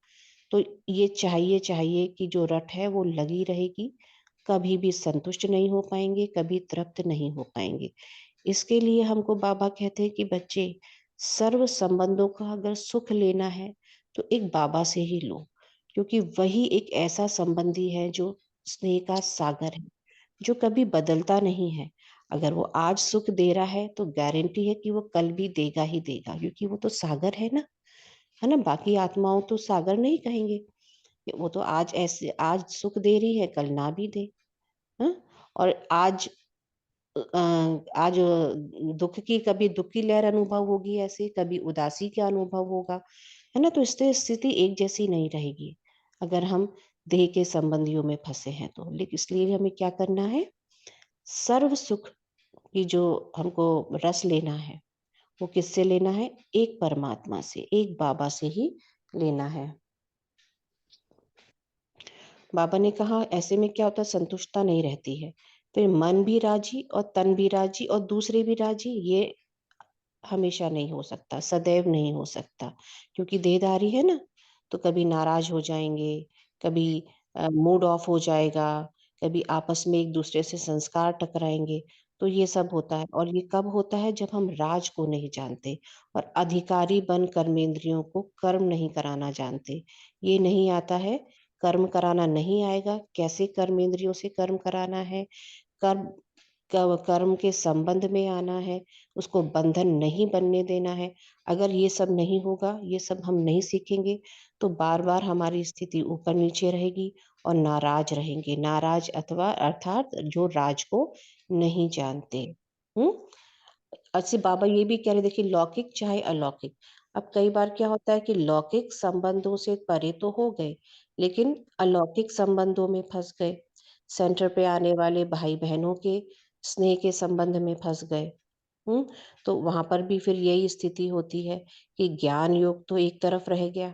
S3: तो ये चाहिए चाहिए कि जो रट है वो लगी रहेगी, कभी भी संतुष्ट नहीं हो पाएंगे, कभी तृप्त नहीं हो पाएंगे। इसके लिए हमको बाबा कहते हैं कि बच्चे, सर्व संबंधों का अगर सुख लेना है तो एक बाबा से ही लो, क्योंकि वही एक ऐसा संबंधी है जो स्नेह का सागर है, जो कभी बदलता नहीं है। अगर वो आज सुख दे रहा है तो गारंटी है कि वो कल भी देगा ही देगा, क्योंकि वो तो सागर है ना। बाकी आत्माओं तो सागर नहीं कहेंगे, वो तो आज ऐसे आज सुख दे रही है, कल ना भी दे। हाँ? और आज दुख की, कभी दुख की लहर अनुभव होगी, ऐसे कभी उदासी का अनुभव होगा, है ना। तो इससे स्थिति एक जैसी नहीं रहेगी अगर हम देह के संबंधियों में फंसे हैं तो। लेकिन इसलिए हमें क्या करना है, सर्व सुख की जो हमको रस लेना है, वो किससे लेना है? एक परमात्मा से, एक बाबा से ही लेना है। बाबा ने कहा ऐसे में क्या होता है, संतुष्टता नहीं रहती है। फिर मन भी राजी और तन भी राजी और दूसरे भी राजी, ये हमेशा नहीं हो सकता, सदैव नहीं हो सकता, क्योंकि देहधारी है ना, तो कभी नाराज हो जाएंगे, कभी मूड ऑफ हो जाएगा, कभी आपस में एक दूसरे से संस्कार टकराएंगे। तो ये सब होता है, और ये कब होता है, जब हम राज को नहीं जानते और अधिकारी बन कर्मेंद्रियों को कर्म नहीं कराना जानते। ये नहीं आता है, कर्म कराना नहीं आएगा, कैसे कर्मेंद्रियों से कर्म कराना है, कर्म कर्म के संबंध में आना है, उसको बंधन नहीं बनने देना है। अगर ये सब नहीं होगा, ये सब हम नहीं सीखेंगे, तो बार बार हमारी स्थिति ऊपर नीचे रहेगी और नाराज रहेंगे। नाराज अथवा अर्थात जो राज को नहीं जानते। हम्म। अच्छे बाबा ये भी कह रहे, देखिए लौकिक चाहे अलौकिक, अब कई बार क्या होता है कि लौकिक संबंधों से परे तो हो गए, लेकिन अलौकिक संबंधों में फंस गए। सेंटर पे आने वाले भाई बहनों के स्नेह के संबंध में फंस गए। हम्म। तो वहां पर भी फिर यही स्थिति होती है कि ज्ञान योग तो एक तरफ रह गया,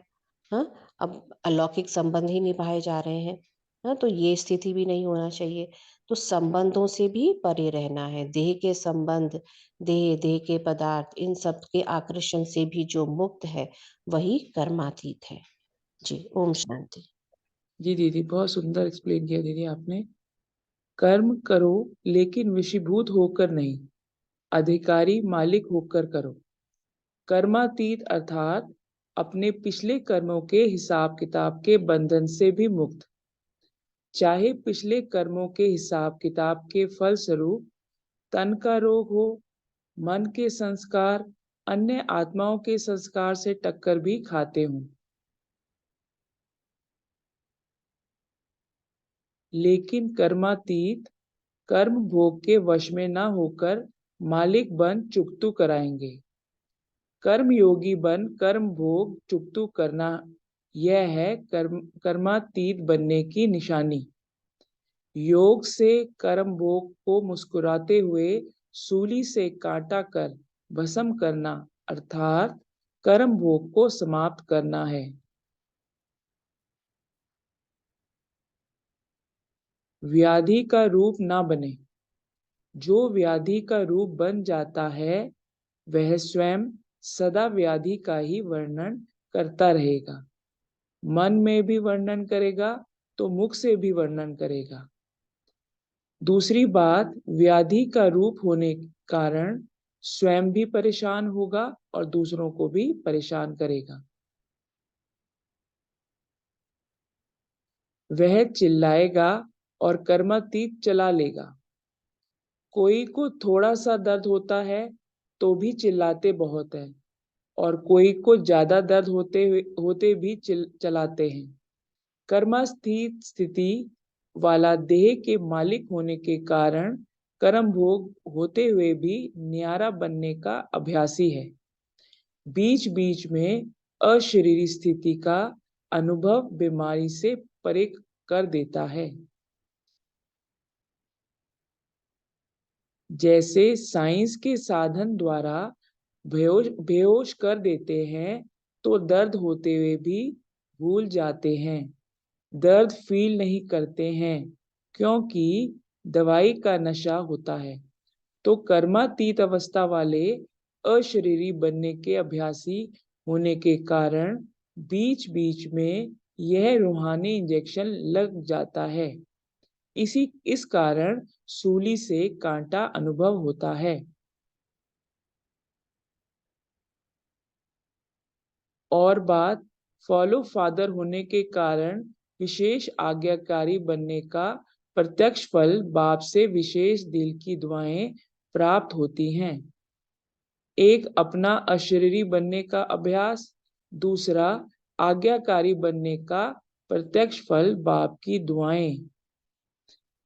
S3: हाँ, अब अलौकिक संबंध ही निभाए जा रहे हैं। हाँ, तो ये स्थिति भी नहीं होना चाहिए। तो संबंधों से भी परे रहना है, देह के संबंध, देह के पदार्थ, इन सब के आकर्षण से भी जो मुक्त है वही कर्मातीत है। जी, ओम शांति।
S2: जी दीदी, बहुत सुंदर एक्सप्लेन किया दीदी आपने। कर्म करो लेकिन विषीभूत होकर नहीं, अधिकारी मालिक होकर करो। कर्मातीत अर्थात अपने पिछले कर्मों के हिसाब किताब के बंधन से भी मुक्त। चाहे पिछले कर्मों के हिसाब किताब के फलस्वरूप तन का रोग हो, मन के संस्कार अन्य आत्माओं के संस्कार से टक्कर भी खाते हों, लेकिन कर्मातीत कर्म भोग के वश में न होकर मालिक बन चुकतू कराएंगे। कर्म योगी बन कर्म भोग चुकतू करना, यह है कर्मातीत बनने की निशानी। योग से कर्म भोग को मुस्कुराते हुए सूली से काटा कर भस्म करना, अर्थात कर्म भोग को समाप्त करना है। व्याधि का रूप ना बने। जो व्याधि का रूप बन जाता है वह स्वयं सदा व्याधि का ही वर्णन करता रहेगा। मन में भी वर्णन करेगा तो मुख से भी वर्णन करेगा। दूसरी बात, व्याधि का रूप होने के कारण स्वयं भी परेशान होगा और दूसरों को भी परेशान करेगा। वह चिल्लाएगा और कर्मातीत चला लेगा। कोई को थोड़ा सा दर्द होता है तो भी चिल्लाते बहुत है, और कोई को ज्यादा दर्द होते भी चलाते हैं। कर्मातीत स्थिति वाला देह के मालिक होने के कारण कर्म भोग होते हुए भी न्यारा बनने का अभ्यासी है। बीच बीच में अशरीरी स्थिति का अनुभव बीमारी से परे कर देता है। जैसे साइंस के साधन द्वारा बेहोश कर देते हैं तो दर्द होते हुए भी भूल जाते हैं, दर्द फील नहीं करते हैं, क्योंकि दवाई का नशा होता है। तो कर्मातीत अवस्था वाले अशरीरी बनने के अभ्यासी होने के कारण बीच बीच में यह रूहानी इंजेक्शन लग जाता है। इस कारण सूली से कांटा अनुभव होता है। और बात, फॉलो फादर होने के कारण विशेष आज्ञाकारी बनने का प्रत्यक्ष फल बाप से विशेष दिल की दुआएं प्राप्त होती हैं। एक अपना अशरीरी बनने का अभ्यास, दूसरा आज्ञाकारी बनने का प्रत्यक्ष फल बाप की दुआएं।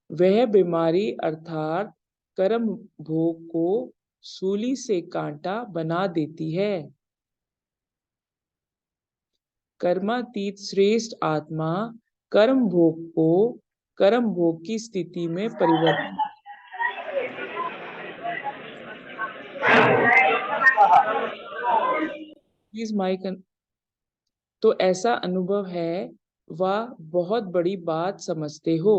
S2: वह बीमारी अर्थात कर्म भोग को सूली से कांटा बना देती है। कर्मातीत श्रेष्ठ आत्मा कर्म भोग को कर्म भोग की स्थिति में परिवर्तित। Please mic. तो ऐसा अनुभव है व बहुत बड़ी बात समझते हो।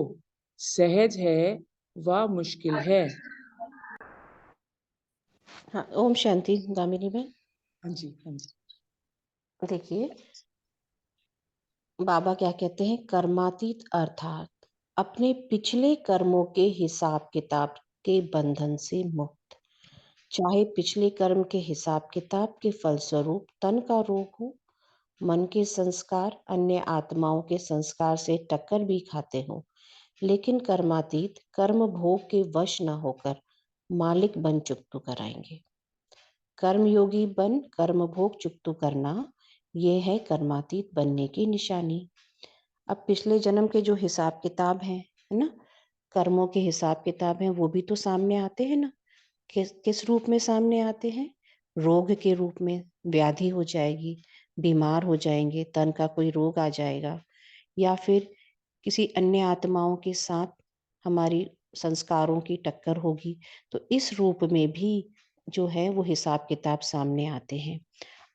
S2: सहज है व मुश्किल है।
S3: हाँ, ओम शांति दामिनी बहन।
S2: हाँ जी, हाँ जी।
S3: देखिए बाबा क्या कहते हैं, कर्मातीत अर्थात अपने पिछले कर्मों के हिसाब किताब के बंधन से मुक्त। चाहे पिछले कर्म के हिसाब किताब के फलस्वरूप तन का रोग हो, मन के संस्कार अन्य आत्माओं के संस्कार से टक्कर भी खाते हो, लेकिन कर्मातीत कर्म भोग के वश न होकर मालिक बन चुकतू कराएंगे। कर्मयोगी बन कर्म भोग चुकतू करना, ये है कर्मातीत बनने की निशानी। अब पिछले जन्म के जो हिसाब किताब हैं, है ना, कर्मों के हिसाब किताब हैं, वो भी तो सामने आते हैं ना। किस रूप में सामने आते हैं? रोग के रूप में, व्याधि हो जाएगी, बीमार हो जाएंगे, तन का कोई रोग आ जाएगा, या फिर किसी अन्य आत्माओं के साथ हमारी संस्कारों की टक्कर होगी, तो इस रूप में भी जो है वो हिसाब किताब सामने आते हैं।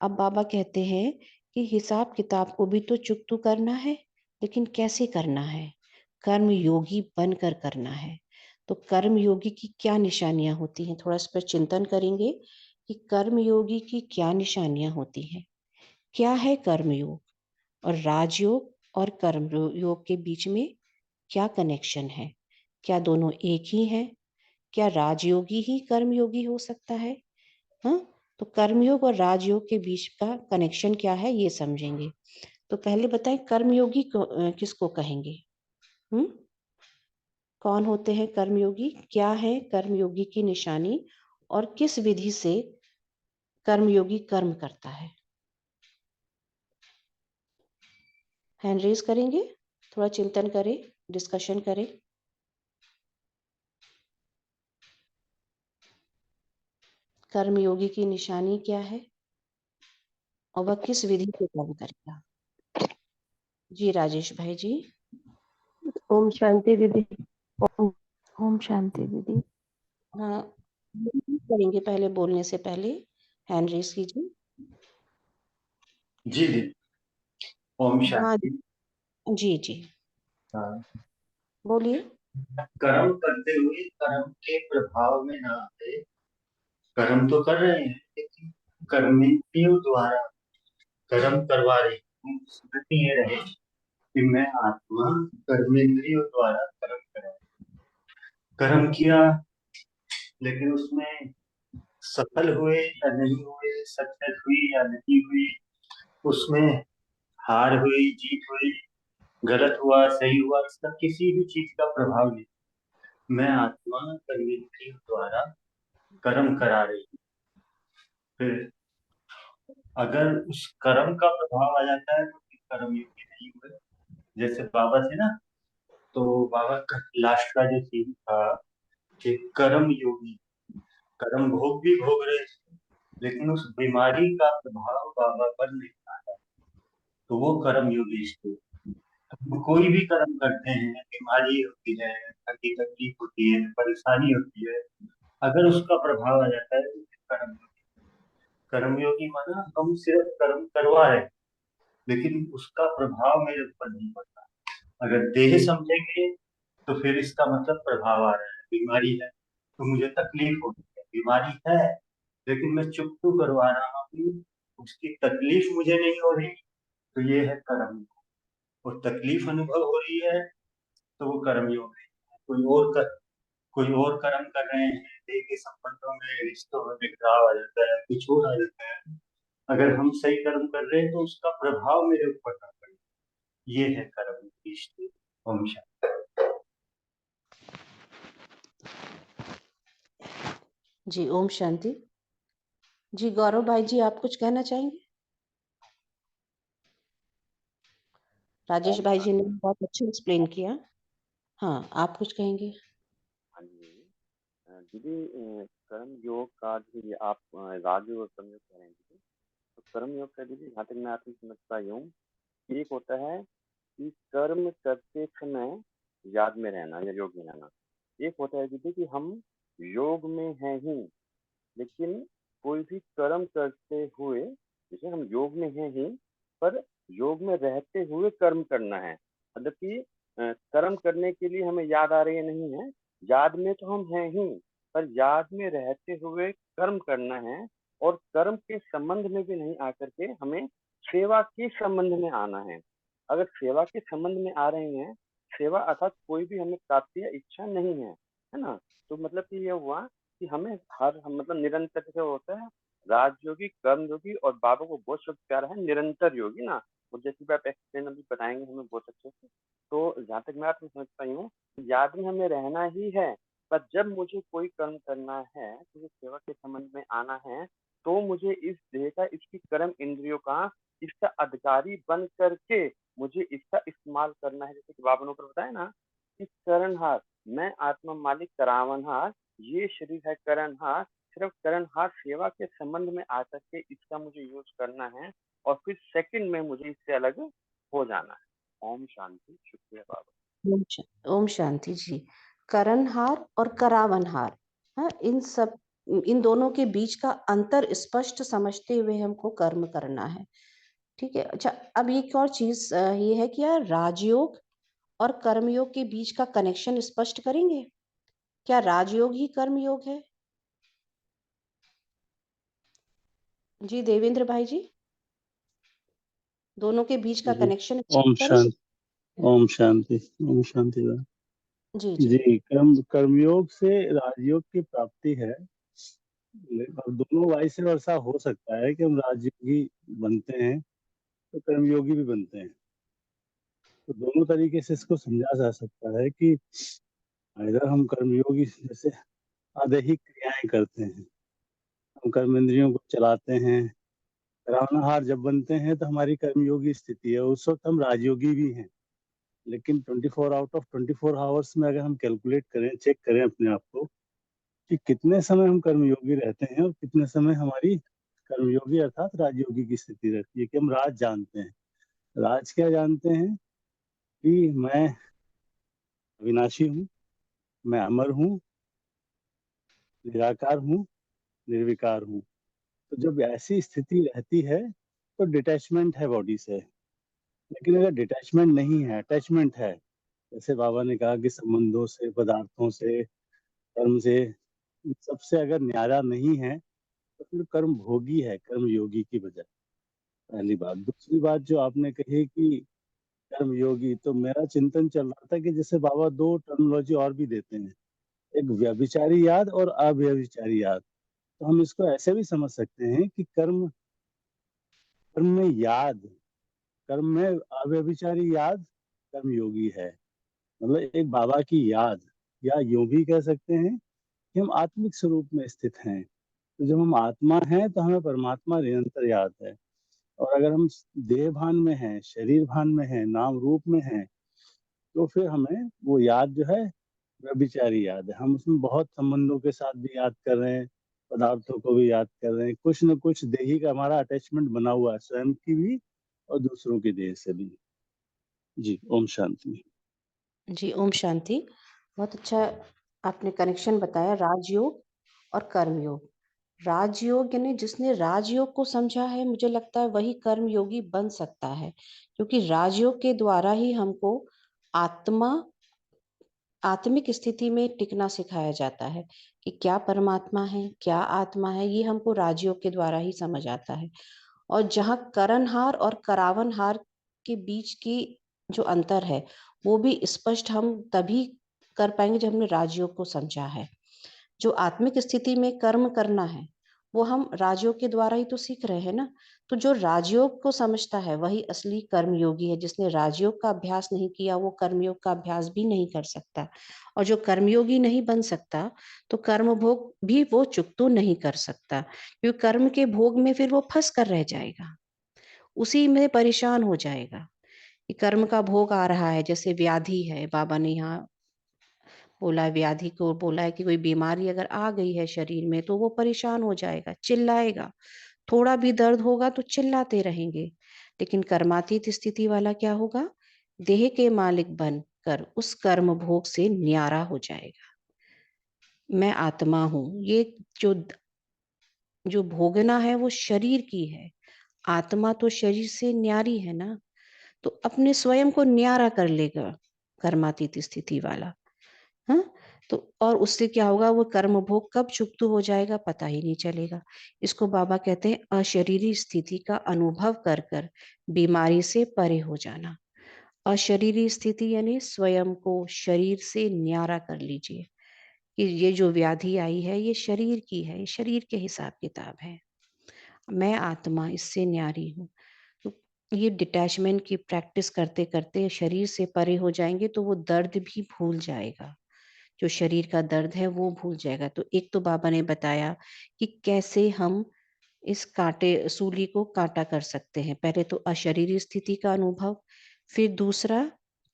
S3: अब बाबा कहते हैं कि हिसाब किताब को भी तो चुकतू करना है, लेकिन कैसे करना है? कर्म योगी बनकर करना है। तो कर्म योगी की क्या निशानियां होती हैं, थोड़ा इस पर चिंतन करेंगे कि कर्म योगी की क्या निशानियां होती हैं। क्या है कर्मयोग, और राजयोग और कर्म योग के बीच में क्या कनेक्शन है? क्या दोनों एक ही हैं? क्या राजयोगी ही कर्मयोगी हो सकता है? हाँ, तो कर्मयोग और राजयोग के बीच का कनेक्शन क्या है, ये समझेंगे। तो पहले बताएं कर्मयोगी किसको कहेंगे? कौन होते हैं कर्मयोगी? क्या है कर्मयोगी की निशानी, और किस विधि से कर्मयोगी कर्म करता है? हैंड रेज करेंगे, थोड़ा चिंतन करें, डिस्कशन करें। कर्मयोगी की निशानी क्या है और वह किस विधि से कर्म करेगा? जी राजेश भाई जी।
S4: ओम शांति दीदी। ओम
S1: ओम शांति दीदी।
S3: हाँ, करेंगे पहले, बोलने से पहले हैंड रेज कीजिए।
S5: जी जी। ओम
S3: हाँ
S5: शांति।
S3: जी जी,
S5: हाँ,
S3: बोलिए।
S5: कर्म करते हुए कर्म के प्रभाव में ना आए। कर्म तो कर रहे हैं, लेकिन कर्मेंद्रियों द्वारा कर्म करवा रहे हैं। स्मृति ये रहे कि मैं आत्मा कर्मेंद्रियों द्वारा कर्म करा, कर्म किया, लेकिन उसमें सफल हुए या नहीं हुए, सक्सेस हुई या नहीं हुई, उसमें हार हुई, जीत हुई, गलत हुआ, सही हुआ, इसका किसी भी चीज का प्रभाव नहीं। मैं आत्मा कर्मेंद्रियों द्वारा कर्म करा रही हूँ। फिर अगर उस कर्म का प्रभाव आ जाता है तो फिर कर्म योगी नहीं हुए। जैसे बाबा थे ना, तो बाबा का लास्ट का जो सीन था कि कर्म योगी, कर्म भोग भी भोग रहे थे, लेकिन उस बीमारी का प्रभाव बाबा पर नहीं आया, तो वो कर्म योगी थे। हम कोई भी कर्म करते हैं, बीमारी होती है, घर की तकलीफ होती है, परेशानी होती है, अगर उसका प्रभाव आ जाता है तो फिर कर्मयोगी। कर्मयोगी माना हम सिर्फ कर्म करवा रहे हैं, लेकिन उसका प्रभाव मेरे ऊपर नहीं पड़ता। अगर देह समझेंगे तो फिर इसका मतलब प्रभाव आ रहा है, बीमारी है तो मुझे तकलीफ हो रही है, बीमारी है लेकिन मैं चुप तो करवा रहा हूँ, उसकी तकलीफ मुझे नहीं हो रही, तो ये है कर्म। और तकलीफ अनुभव हो रही है तो वो कर्मयोग है। कोई और कर्म कर रहे हैं, देह के संबंधों में, रिश्तों में बिखराव आ जाता है, कुछ और आ जाता है, अगर हम सही कर्म कर रहे हैं तो उसका प्रभाव मेरे ऊपर ना पड़े, ये है कर्म की स्थिति। ओम शांति।
S3: जी ओम शांति। जी गौरव भाई जी, आप कुछ कहना चाहेंगे? राजेश भाई जी ने बहुत अच्छा एक्सप्लेन किया। हाँ, आप कुछ कहेंगे?
S6: हाँ जी दीदी, कर्म योग का दीदी आप राजयोग और कर्म योग कह रहे हैं दीदी। तो कर्म योग का दीदी जहाँ तक मैं आपकी समझ पाई हूँ, एक होता है कि कर्म करते समय याद में रहना या योग में रहना। एक होता है दीदी कि हम योग में हैं ही, लेकिन कोई भी कर्म करते हुए, जैसे हम योग में हैं ही, पर योग में रहते हुए कर्म करना है। मतलब कि कर्म करने के लिए हमें याद आ रही है नहीं है, याद में तो हम हैं ही, पर याद में रहते हुए कर्म करना है। और कर्म के संबंध में भी नहीं आकर के हमें सेवा के संबंध में आना है। अगर सेवा के संबंध में आ रहे हैं, सेवा अर्थात कोई भी हमें प्राप्ति या इच्छा नहीं है ना? तो मतलब कि ये हुआ कि हमें मतलब निरंतर से होता है, राजयोगी, कर्मयोगी, और बाबा को बहुत शब्द प्यारा है निरंतर योगी ना। और जैसे भी आप एक्सप्लेन अभी बताएंगे हमें बहुत अच्छे से। तो जहाँ तक मैं आपको समझ पाई हूँ, याद में हमें रहना ही है, पर जब मुझे कोई कर्म करना है, मुझे सेवा के संबंध में आना है, तो मुझे इस देह का, इसकी कर्म इंद्रियों का, इसका अधिकारी बन करके मुझे इसका इस्तेमाल करना है। जैसे कि बाबा ने ऊपर बताया ना कि करणहार, मैं आत्मा मालिक करावनहार, ये शरीर है करणहार, सिर्फ करणहार सेवा के संबंध में आकर के इसका मुझे यूज करना है, और फिर सेकंड में मुझे इससे अलग हो जाना है। ओम शांति। शुक्रिया बाबा।
S3: ओम शांति जी। करणहार और करावनहार, हाँ, इन दोनों के बीच का अंतर स्पष्ट समझते हुए हमको कर्म करना है। ठीक है। अच्छा, अब एक और चीज ये है कि यार राजयोग और कर्मयोग के बीच का कनेक्शन स्पष्ट करेंगे। क्या राजयोग ही कर्मयोग है? जी देवेंद्र भाई जी, दोनों के बीच का
S7: जी।
S3: कनेक्शन
S7: ओम
S3: करें।
S7: शांति। ओम शांति। ओम शांति बहन।
S3: जी जी
S7: जी, कर्मयोग से राजयोग की प्राप्ति है। और दोनों वाइस वर्षा हो सकता है कि हम राजयोगी बनते हैं तो कर्मयोगी भी बनते हैं। तो दोनों तरीके से इसको समझा जा सकता है कि इधर हम कर्मयोगी जैसे आदैहिक क्रियाएं करते हैं, हम कर्म इंद्रियों को चलाते हैं। रावणहार जब बनते हैं तो हमारी कर्मयोगी स्थिति है, उस वक्त हम राजयोगी भी हैं। लेकिन 24 आउट ऑफ 24 आवर्स में अगर हम कैलकुलेट करें, चेक करें अपने आप को कि कितने समय हम कर्मयोगी रहते हैं और कितने समय हमारी कर्मयोगी अर्थात राजयोगी की स्थिति रहती है, कि हम राज जानते हैं। राज क्या जानते हैं कि मैं अविनाशी हूँ, मैं अमर हूँ, निराकार हूँ, निर्विकार हूँ। तो जब ऐसी स्थिति रहती है तो डिटैचमेंट है बॉडी से। लेकिन अगर डिटैचमेंट नहीं है, अटैचमेंट है, जैसे बाबा ने कहा कि संबंधों से, पदार्थों से, कर्म से, इन सबसे अगर न्यारा नहीं है तो फिर कर्म भोगी है कर्म योगी की बजाय। पहली बात। दूसरी बात जो आपने कही कि कर्म योगी, तो मेरा चिंतन चल रहा था कि जैसे बाबा दो टर्मिनोलॉजी और भी देते हैं, एक व्यभिचारी याद और अव्यभिचारी याद। तो हम इसको ऐसे भी समझ सकते हैं कि कर्म कर्म में याद, कर्म में अव्यभिचारी याद कर्म योगी है। मतलब एक बाबा की याद, या यूं भी कह सकते हैं कि हम आत्मिक स्वरूप में स्थित हैं। तो जब हम आत्मा हैं तो हमें परमात्मा निरंतर याद है। और अगर हम देह भान में हैं, शरीर भान में हैं, नाम रूप में हैं, तो फिर हमें वो याद जो है व्यभिचारी याद है। हम उसमें बहुत संबंधों के साथ भी याद कर रहे हैं, पदार्थों को भी याद कर रहे हैं, कुछ न कुछ देही का हमारा अटैचमेंट बना हुआ है, स्वयं की भी और दूसरों की देह से भी। जी, ओम शांति।
S3: जी। ओम शांति। बहुत अच्छा आपने कनेक्शन बताया, राजयोग और कर्मयोग। राजयोग यानी जिसने राजयोग को समझा है, मुझे लगता है वही कर्मयोगी बन सकता है, क्योंकि राजयोग के द्वारा ही हमको आत्मा आत्मिक स्थिति में टिकना सिखाया जाता है कि क्या परमात्मा है, क्या आत्मा है, ये हमको राजयोग के द्वारा ही समझ आता है। और जहाँ करणहार और करावनहार के बीच की जो अंतर है, वो भी स्पष्ट हम तभी कर पाएंगे जब हमने राजयोग को समझा है। जो आत्मिक स्थिति में कर्म करना है, वो हम राजयोग के द्वारा ही तो सीख रहे हैं ना। तो जो राजयोग को समझता है वही असली कर्मयोगी है। जिसने राजयोग का अभ्यास नहीं किया, वो कर्मयोग का अभ्यास भी नहीं कर सकता। और जो कर्मयोगी नहीं बन सकता, तो कर्म भोग भी वो चुकतो नहीं कर सकता, क्योंकि कर्म के भोग में फिर वो फंस कर रह जाएगा, उसी में परेशान हो जाएगा कि कर्म का भोग आ रहा है। जैसे व्याधि है, बाबा ने यहाँ बोला है, व्याधि को बोला है कि कोई बीमारी अगर आ गई है शरीर में, तो वो परेशान हो जाएगा, चिल्लाएगा, थोड़ा भी दर्द होगा तो चिल्लाते रहेंगे। लेकिन कर्मातीत स्थिति वाला क्या होगा? देह के मालिक बनकर उस कर्म भोग से न्यारा हो जाएगा। मैं आत्मा हूं, ये जो जो भोगना है वो शरीर की है, आत्मा तो शरीर से न्यारी है ना, तो अपने स्वयं को न्यारा कर लेगा कर्मातीत स्थिति वाला। हाँ, तो और उससे क्या होगा, वो कर्म भोग कब चुकतू हो जाएगा पता ही नहीं चलेगा। इसको बाबा कहते हैं अशरीरी स्थिति का अनुभव कर कर बीमारी से परे हो जाना। अशरीरी स्थिति यानी स्वयं को शरीर से न्यारा कर लीजिए कि ये जो व्याधि आई है ये शरीर की है, ये शरीर के हिसाब किताब है, मैं आत्मा इससे न्यारी हूँ। तो ये डिटैचमेंट की प्रैक्टिस करते करते शरीर से परे हो जाएंगे तो वो दर्द भी भूल जाएगा, जो शरीर का दर्द है वो भूल जाएगा। तो एक तो बाबा ने बताया कि कैसे हम इस कांटे सूली को काटा कर सकते हैं। पहले तो अशरीरी स्थिति का अनुभव, फिर दूसरा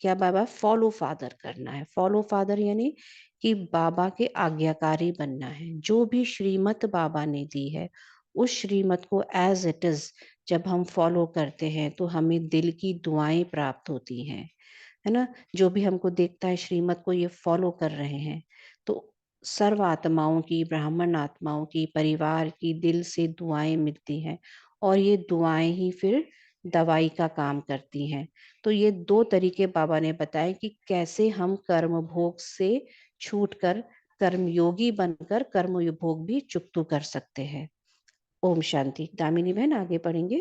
S3: क्या बाबा फॉलो फादर करना है। फॉलो फादर यानी कि बाबा के आज्ञाकारी बनना है। जो भी श्रीमत बाबा ने दी है उस श्रीमत को एज इट इज जब हम फॉलो करते हैं तो हमें दिल की दुआएं प्राप्त होती हैं, है ना। जो भी हमको देखता है श्रीमत को ये फॉलो कर रहे हैं तो सर्व आत्माओं की, ब्राह्मण आत्माओं की, परिवार की दिल से दुआएं मिलती हैं और ये दुआएं ही फिर दवाई का काम करती हैं। तो ये दो तरीके बाबा ने बताए कि कैसे हम कर्म भोग से छूटकर कर्मयोगी बनकर कर्म भोग भी चुकतू कर सकते हैं। ओम शांति। दामिनी बहन आगे पढ़ेंगे।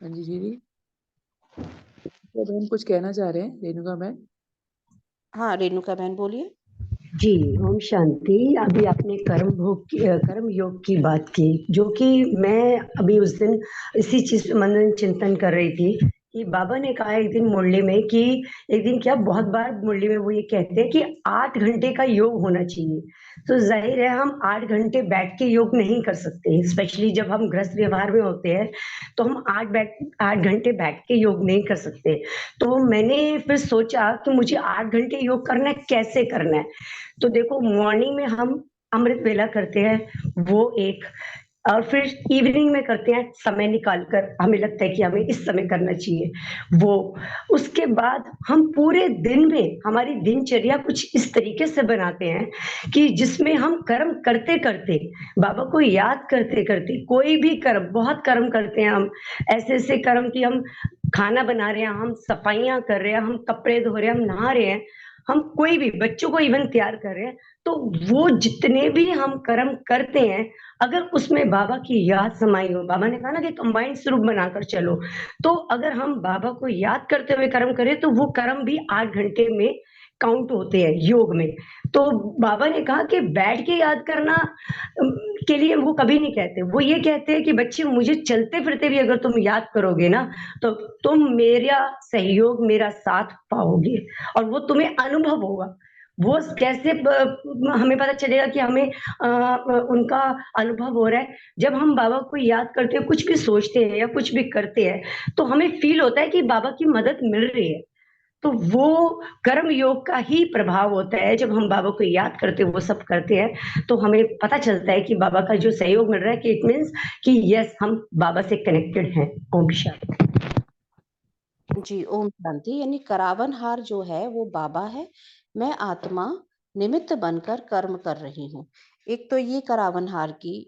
S2: हाँ जी दीदी, तो बहन कुछ कहना चाह रहे हैं रेणुका बहन?
S3: हाँ रेणुका बहन बोलिए।
S8: जी ओम शांति। अभी आपने कर्म योग की बात की, जो कि मैं अभी उस दिन इसी चीज पे मनन चिंतन कर रही थी कि बाबा ने कहा एक दिन मुरली में कि एक दिन क्या बहुत बार मुरली में वो ये कहते हैं कि 8 घंटे का योग होना चाहिए। तो जाहिर है हम 8 घंटे बैठ के योग नहीं कर सकते, स्पेशली जब हम गृहस्थ व्यवहार में होते हैं तो हम 8 घंटे बैठ के योग नहीं कर सकते। तो मैंने फिर सोचा कि मुझे 8 घंटे योग करना है, कैसे करना है। तो देखो मॉर्निंग में हम अमृत वेला करते हैं, वो एक, और फिर इवनिंग में करते हैं समय निकाल कर, हमें लगता है कि हमें इस समय करना चाहिए वो। उसके बाद हम पूरे दिन में हमारी दिनचर्या कुछ इस तरीके से बनाते हैं कि जिसमें हम कर्म करते करते, बाबा को याद करते करते, कोई भी कर्म, बहुत कर्म करते हैं हम, ऐसे ऐसे कर्म कि हम खाना बना रहे हैं, हम सफाइयां कर रहे हैं, हम कपड़े धो रहे हैं, हम नहा रहे हैं, हम कोई भी बच्चों को इवन तैयार कर रहे हैं। तो वो जितने भी हम कर्म करते हैं, अगर उसमें बाबा की याद समाई हो, बाबा ने कहा ना कि कंबाइंड स्वरूप बनाकर चलो, तो अगर हम बाबा को याद करते हुए कर्म करें तो वो कर्म भी 8 घंटे में काउंट होते हैं योग में। तो बाबा ने कहा कि बैठ के याद करना के लिए वो कभी नहीं कहते, वो ये कहते हैं कि बच्चे मुझे चलते फिरते भी अगर तुम याद करोगे ना तो तुम मेरा सहयोग, मेरा साथ पाओगे और वो तुम्हें अनुभव होगा। वो कैसे हमें पता चलेगा कि हमें उनका अनुभव हो रहा है, जब हम बाबा को याद करते हैं, कुछ भी सोचते हैं या कुछ भी करते हैं तो हमें फील होता है कि बाबा की मदद मिल रही है। तो वो कर्म योग का ही प्रभाव होता है, जब हम बाबा को याद करते हैं, वो सब करते हैं तो हमें पता चलता है कि बाबा का जो सहयोग मिल रहा है कि इट मीन्स कि यस हम बाबा से कनेक्टेड हैं। ओम शांति।
S3: जी ओम शांति। यानी करावन हार जो है वो बाबा है, मैं आत्मा निमित्त बनकर कर्म कर रही हूँ। एक तो ये करावन हार की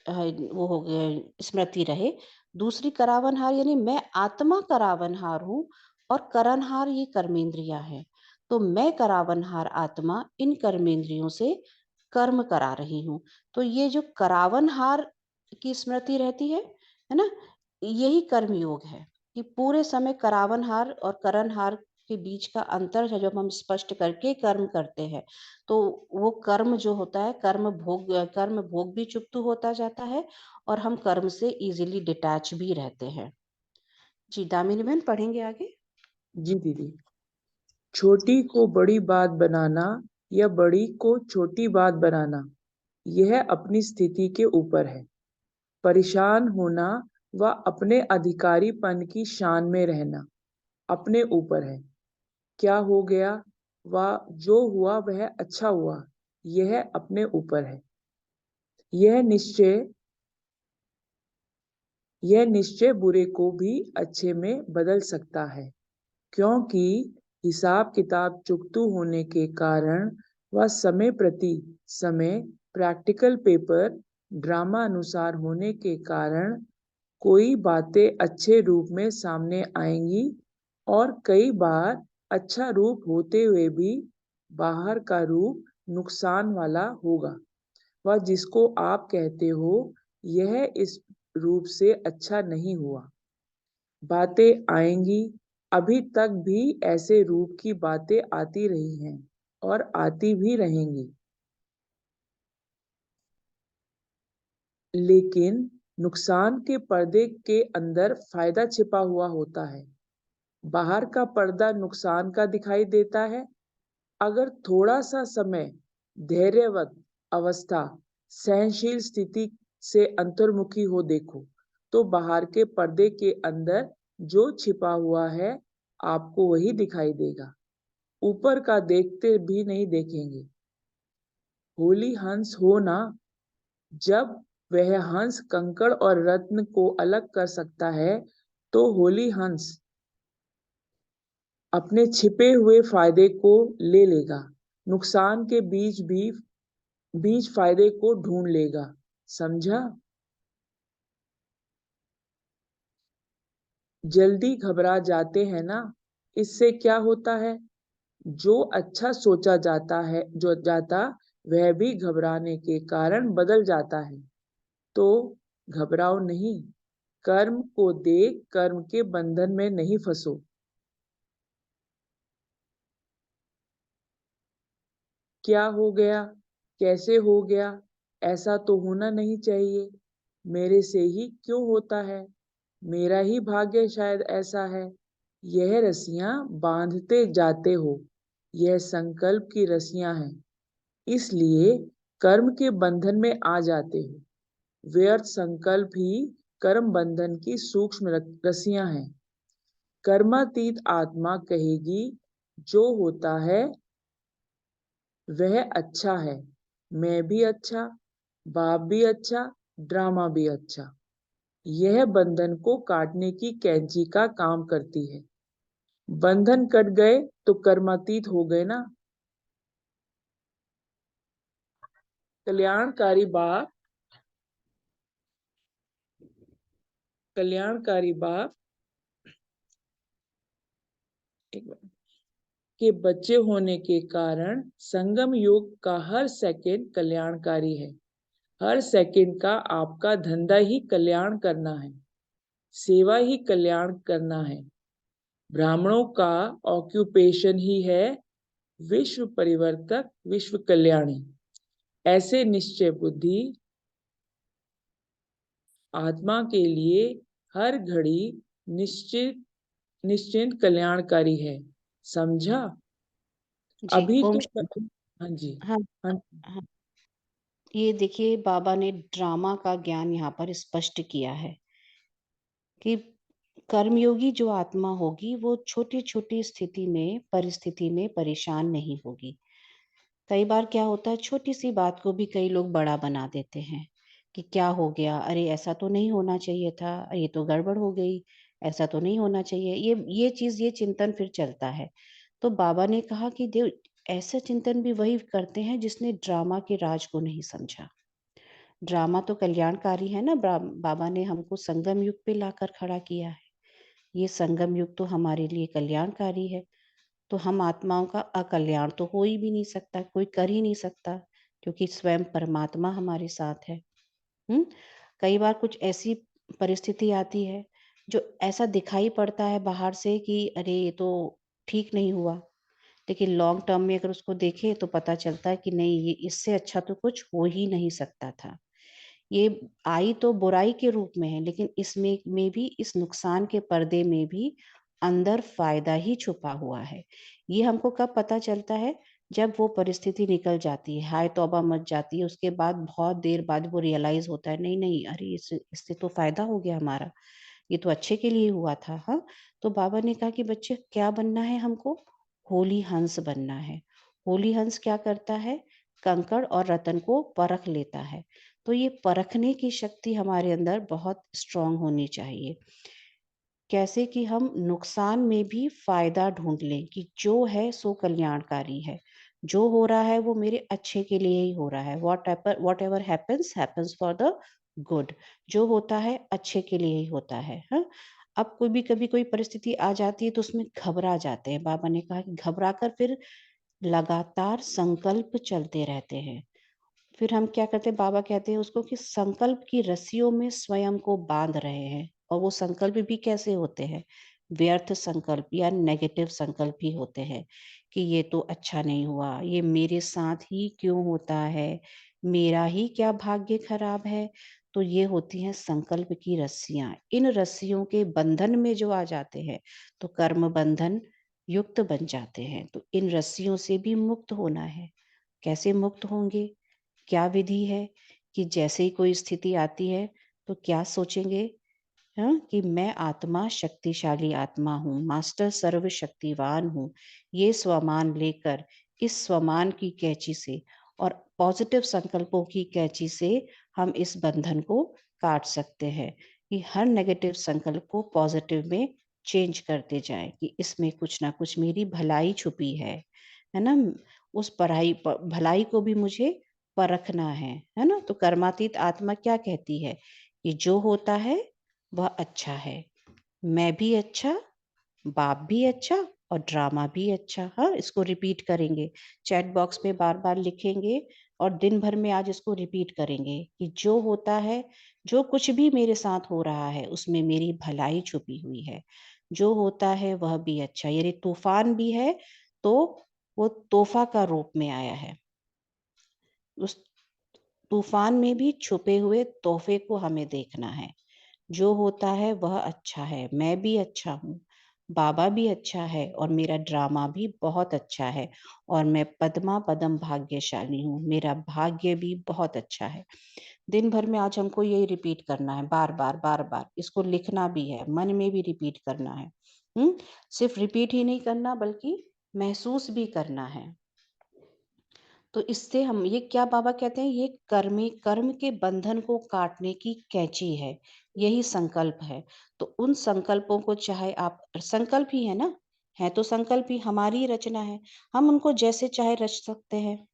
S3: वो हो गया स्मृति रहे। दूसरी करावन हार यानी मैं आत्मा करावन हार हूँ और करणहार ये कर्मेंद्रिया है। तो मैं करावन हार आत्मा इन कर्मेंद्रियों से कर्म करा रही हूँ। तो ये जो करावन हार की स्मृति रहती है ना, यही कर्म योग है कि पूरे समय करावनहार और करणहार के बीच का अंतर है जब हम स्पष्ट करके कर्म करते हैं तो वो कर्म जो होता है कर्म भोग भी चुकतू होता जाता है और हम कर्म से इजीली डिटैच भी रहते हैं। जी दामिनी बहन पढ़ेंगे आगे।
S2: जी दीदी, छोटी को बड़ी बात बनाना या बड़ी को छोटी बात बनाना, यह अपनी स्थिति के ऊपर है। परेशान होना व अपने अधिकारीपन की शान में रहना अपने ऊपर है। क्या हो गया व जो हुआ वह अच्छा हुआ, यह अपने ऊपर है। यह निश्चय बुरे को भी अच्छे में बदल सकता है, क्योंकि हिसाब किताब चुकतू होने के कारण व समय प्रति समय प्रैक्टिकल पेपर ड्रामा अनुसार होने के कारण कोई बातें अच्छे रूप में सामने आएंगी और कई बार अच्छा रूप होते हुए भी बाहर का रूप नुकसान वाला होगा। वह जिसको आप कहते हो यह इस रूप से अच्छा नहीं हुआ। बातें आएंगी, अभी तक भी ऐसे रूप की बातें आती रही हैं और आती भी रहेंगी। लेकिन नुकसान के पर्दे के अंदर फायदा छिपा हुआ होता है। बाहर का पर्दा नुकसान का दिखाई देता है। अगर थोड़ा सा समय धैर्यवत अवस्था सहनशील स्थिति से अंतर्मुखी हो देखो तो बाहर के पर्दे के अंदर जो छिपा हुआ है आपको वही दिखाई देगा। ऊपर का देखते भी नहीं देखेंगे। होली हंस हो ना, जब वह हंस कंकड़ और रत्न को अलग कर सकता है तो होली हंस अपने छिपे हुए फायदे को ले लेगा। नुकसान के बीच फायदे को ढूंढ लेगा। समझा? जल्दी घबरा जाते हैं ना, इससे क्या होता है? जो अच्छा सोचा जाता वह भी घबराने के कारण बदल जाता है। तो घबराओ नहीं, कर्म को देख कर्म के बंधन में नहीं फंसो। क्या हो गया, कैसे हो गया, ऐसा तो होना नहीं चाहिए। मेरे से ही क्यों होता है? मेरा ही भाग्य शायद ऐसा है। यह रस्सियां बांधते जाते हो, यह संकल्प की रस्सियां हैं, इसलिए कर्म के बंधन में आ जाते हो। व्यर्थ संकल्प ही कर्म बंधन की सूक्ष्म रस्सियां हैं। कर्मातीत आत्मा कहेगी जो होता है वह अच्छा है, मैं भी अच्छा, बाप भी अच्छा, ड्रामा भी अच्छा। यह बंधन को काटने की कैंची का काम करती है। बंधन कट गए तो कर्मातीत हो गए ना। कल्याणकारी बाप के बच्चे होने के कारण संगम योग का हर सेकंड कल्याणकारी है। हर सेकंड का आपका धंधा ही कल्याण करना है, सेवा ही कल्याण करना है। ब्राह्मणों का ऑक्यूपेशन ही है विश्व परिवर्तक, विश्व कल्याणी। ऐसे निश्चय बुद्धि आत्मा के लिए हर घड़ी निश्चिंत कल्याणकारी है। समझा?
S3: जी
S2: अभी
S3: ओम
S2: तो
S3: शांति।
S2: हाँ जी।
S3: हाँ
S2: हाँ,
S3: हाँ, ये देखिए बाबा ने ड्रामा का ज्ञान यहाँ पर स्पष्ट किया है कि कर्मयोगी जो आत्मा होगी वो छोटी छोटी स्थिति में परिस्थिति में परेशान नहीं होगी। कई बार क्या होता है छोटी सी बात को भी कई लोग बड़ा बना देते हैं कि क्या हो गया, अरे ऐसा तो नहीं होना चाहिए था, ये तो गड़बड़ हो गई, ऐसा तो नहीं होना चाहिए। ये चिंतन फिर चलता है। तो बाबा ने कहा कि देव ऐसा चिंतन भी वही करते हैं जिसने ड्रामा के राज को नहीं समझा। ड्रामा तो कल्याणकारी है ना, बाबा ने हमको संगम युग पे लाकर खड़ा किया है। ये संगम युग तो हमारे लिए कल्याणकारी है। तो हम आत्माओं का अकल्याण तो हो ही भी नहीं सकता, कोई कर ही नहीं सकता, क्योंकि स्वयं परमात्मा हमारे साथ है। कई बार कुछ ऐसी परिस्थिति आती है जो ऐसा दिखाई पड़ता है बाहर से कि अरे ये तो ठीक नहीं हुआ, लेकिन लॉन्ग टर्म में अगर उसको देखें तो पता चलता है कि नहीं, ये इससे अच्छा तो कुछ हो ही नहीं सकता था। ये आई तो बुराई के रूप में है, लेकिन इसमें में भी इस नुकसान के पर्दे में भी अंदर फायदा ही छुपा हुआ है। ये हमको कब पता चलता है? जब वो परिस्थिति निकल जाती है, हाय तौबा मच जाती है, उसके बाद बहुत देर बाद वो रियलाइज होता है नहीं नहीं, अरे इससे तो फायदा हो गया हमारा, ये तो अच्छे के लिए हुआ था। हाँ, तो बाबा ने कहा कि बच्चे क्या बनना है हमको? होली हंस बनना है। होली हंस क्या करता है? कंकड़ और रतन को परख लेता है। तो ये परखने की शक्ति हमारे अंदर बहुत स्ट्रांग होनी चाहिए। कैसे कि हम नुकसान में भी फायदा ढूंढ लें कि जो है सो कल्याणकारी है, जो हो रहा है वो मेरे अच्छे के लिए ही हो रहा है। What ever happens happens for the good. जो होता है अच्छे के लिए ही होता है। हाँ, अब कोई भी कभी कोई परिस्थिति आ जाती है तो उसमें घबरा जाते हैं। बाबा ने कहा कि घबरा कर फिर लगातार संकल्प चलते रहते हैं। फिर हम क्या करते हैं, बाबा कहते हैं उसको कि संकल्प की रस्सियों में स्वयं को बांध रहे हैं। और वो संकल्प भी कैसे होते हैं, व्यर्थ संकल्प या नेगेटिव संकल्प ही होते हैं कि ये तो अच्छा नहीं हुआ, ये मेरे साथ ही क्यों होता है, मेरा ही क्या भाग्य खराब है। तो ये होती हैं संकल्प की रस्सियां। इन रस्सियों के बंधन में जो आ जाते हैं तो कर्म बंधन युक्त बन जाते हैं। तो इन रस्सियों से भी मुक्त होना है। कैसे मुक्त होंगे, क्या विधि है कि जैसे ही कोई स्थिति आती है तो क्या सोचेंगे, हाँ, कि मैं आत्मा शक्तिशाली आत्मा हूँ, मास्टर सर्वशक्तिवान हूँ। ये स्वमान लेकर इस स्वमान की कैंची से और पॉजिटिव संकल्पों की कैंची से हम इस बंधन को काट सकते हैं कि हर नेगेटिव संकल्प को पॉजिटिव में चेंज करते जाएं कि इसमें कुछ ना कुछ मेरी भलाई छुपी है ना। उस भलाई को भी मुझे परखना है ना। तो कर्मातीत आत्मा क्या कहती है कि जो होता है वह अच्छा है, मैं भी अच्छा, बाप भी अच्छा और ड्रामा भी अच्छा। हाँ, इसको रिपीट करेंगे, चैट बॉक्स में बार बार लिखेंगे और दिन भर में आज इसको रिपीट करेंगे कि जो होता है, जो कुछ भी मेरे साथ हो रहा है उसमें मेरी भलाई छुपी हुई है। जो होता है वह भी अच्छा, यानी तूफान भी है तो वो तोहफा का रूप में आया है। उस तूफान में भी छुपे हुए तोहफे को हमें देखना है। जो होता है वह अच्छा है, मैं भी अच्छा हूँ, बाबा भी अच्छा है और मेरा ड्रामा भी बहुत अच्छा है और मैं पद्मा पदम भाग्यशाली हूँ, मेरा भाग्य भी बहुत अच्छा है। दिन भर में आज हमको यही रिपीट करना है, बार बार बार बार। इसको लिखना भी है, मन में भी रिपीट करना है। सिर्फ रिपीट ही नहीं करना बल्कि महसूस भी करना है। तो इससे हम ये क्या बाबा कहते हैं, ये कर्म के बंधन को काटने की कैंची है, यही संकल्प है। तो उन संकल्पों को चाहे आप, संकल्प ही है ना, है तो संकल्प ही हमारी रचना है, हम उनको जैसे चाहे रच सकते हैं,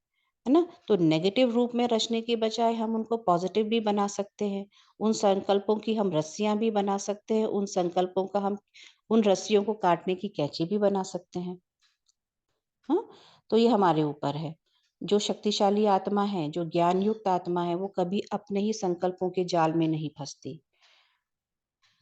S3: है ना। तो नेगेटिव रूप में रचने के बजाय हम उनको पॉजिटिव भी बना सकते हैं। उन संकल्पों की हम रस्सियां भी बना सकते हैं, उन संकल्पों का हम उन रस्सियों को काटने की कैंची भी बना सकते हैं। हाँ, तो ये हमारे ऊपर है। जो शक्तिशाली आत्मा है, जो ज्ञान युक्त आत्मा है, वो कभी अपने ही संकल्पों के जाल में नहीं फंसती।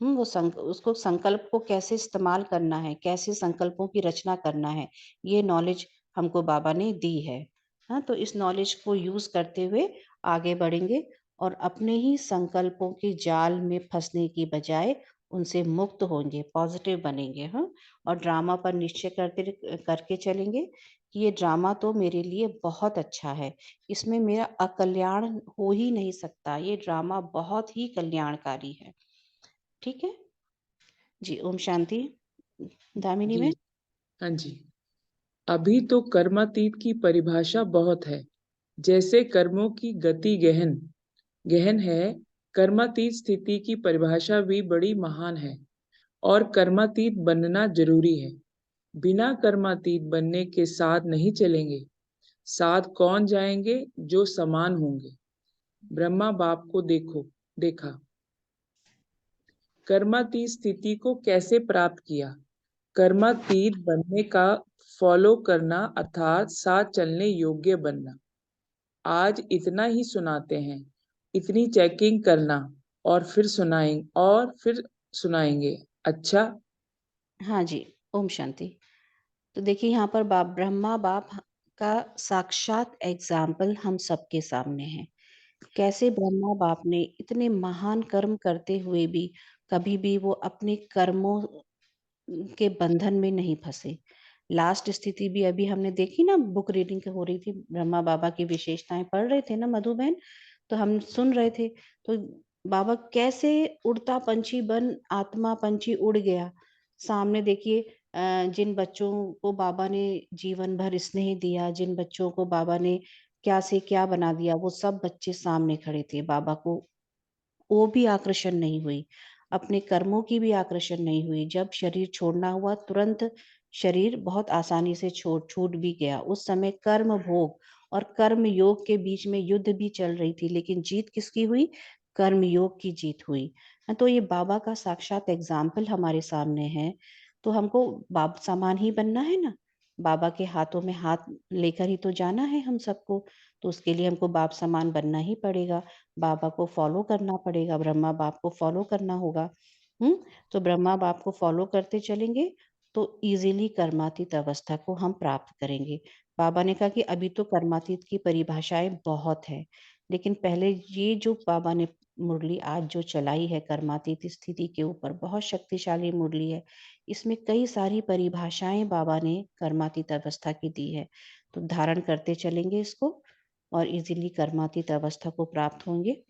S3: वो उसको संकल्प को कैसे इस्तेमाल करना है, कैसे संकल्पों की रचना करना है, ये नॉलेज हमको बाबा ने दी है। हाँ, तो इस नॉलेज को यूज करते हुए आगे बढ़ेंगे और अपने ही संकल्पों के जाल में फंसने की बजाय उनसे मुक्त होंगे, पॉजिटिव बनेंगे। हाँ, और ड्रामा पर निश्चय करके चलेंगे कि ये ड्रामा तो मेरे लिए बहुत अच्छा है, इसमें मेरा अकल्याण हो ही नहीं सकता, ये ड्रामा बहुत ही कल्याणकारी है। ठीक है जी। ओम शांति। दामिनी
S2: जी
S3: में
S2: हाँ जी। अभी तो कर्मातीत की परिभाषा बहुत है, जैसे कर्मों की गति गहन गहन है, कर्मातीत स्थिति की परिभाषा भी बड़ी महान है और कर्मातीत बनना जरूरी है। बिना कर्मातीत बनने के साथ नहीं चलेंगे। साथ कौन जाएंगे, जो समान होंगे। ब्रह्मा बाप को देखा। कर्मातीत स्थिति को कैसे प्राप्त किया। कर्मातीत बनने का फॉलो करना अर्थात साथ चलने योग्य बनना। आज इतना ही सुनाते हैं, इतनी चेकिंग करना और फिर सुनाएंगे। अच्छा।
S3: हाँ जी। ओम शांति। तो देखिए यहाँ पर ब्रह्मा बाप का साक्षात एग्जाम्पल हम सबके सामने है। कैसे ब्रह्मा बाप ने इतने महान कर्म करते हुए भी कभी भी वो अपने कर्मों के बंधन में नहीं फंसे। लास्ट स्थिति भी अभी हमने देखी ना, बुक रीडिंग हो रही थी, ब्रह्मा बाबा की विशेषताएं पढ़ रहे थे ना मधु बहन, तो हम सुन रहे थे। तो बाबा कैसे उड़ता पंछी बन आत्मा पंछी उड़ गया। सामने देखिए, जिन बच्चों को बाबा ने जीवन भर स्नेह दिया, जिन बच्चों को बाबा ने क्या से क्या बना दिया, वो सब बच्चे सामने खड़े थे। बाबा को वो भी आकर्षण नहीं हुई, अपने कर्मों की भी आकर्षण नहीं हुई। जब शरीर छोड़ना हुआ तुरंत शरीर बहुत आसानी से छूट भी गया। उस समय कर्म भोग और कर्म योग के बीच में युद्ध भी चल रही थी, लेकिन जीत किसकी हुई, कर्म योग की जीत हुई। तो ये बाबा का साक्षात एग्जाम्पल हमारे सामने है। तो हमको बाप समान ही बनना है ना, बाबा के हाथों में हाथ लेकर ही तो जाना है हम सबको। तो उसके लिए हमको बाप समान बनना ही पड़ेगा, बाबा को फॉलो करना पड़ेगा, ब्रह्मा बाप को फॉलो करना होगा। तो ब्रह्मा बाप को फॉलो करते चलेंगे तो इजीली कर्मातीत अवस्था को हम प्राप्त करेंगे। बाबा ने कहा कि अभी तो कर्मातीत की परिभाषाएं बहुत है, लेकिन पहले ये जो बाबा ने मुरली आज जो चलाई है कर्मातीत स्थिति के ऊपर, बहुत शक्तिशाली मुरली है। इसमें कई सारी परिभाषाएं बाबा ने कर्मातीत अवस्था की दी है। तो धारण करते चलेंगे इसको और इजीली कर्मातीत अवस्था को प्राप्त होंगे।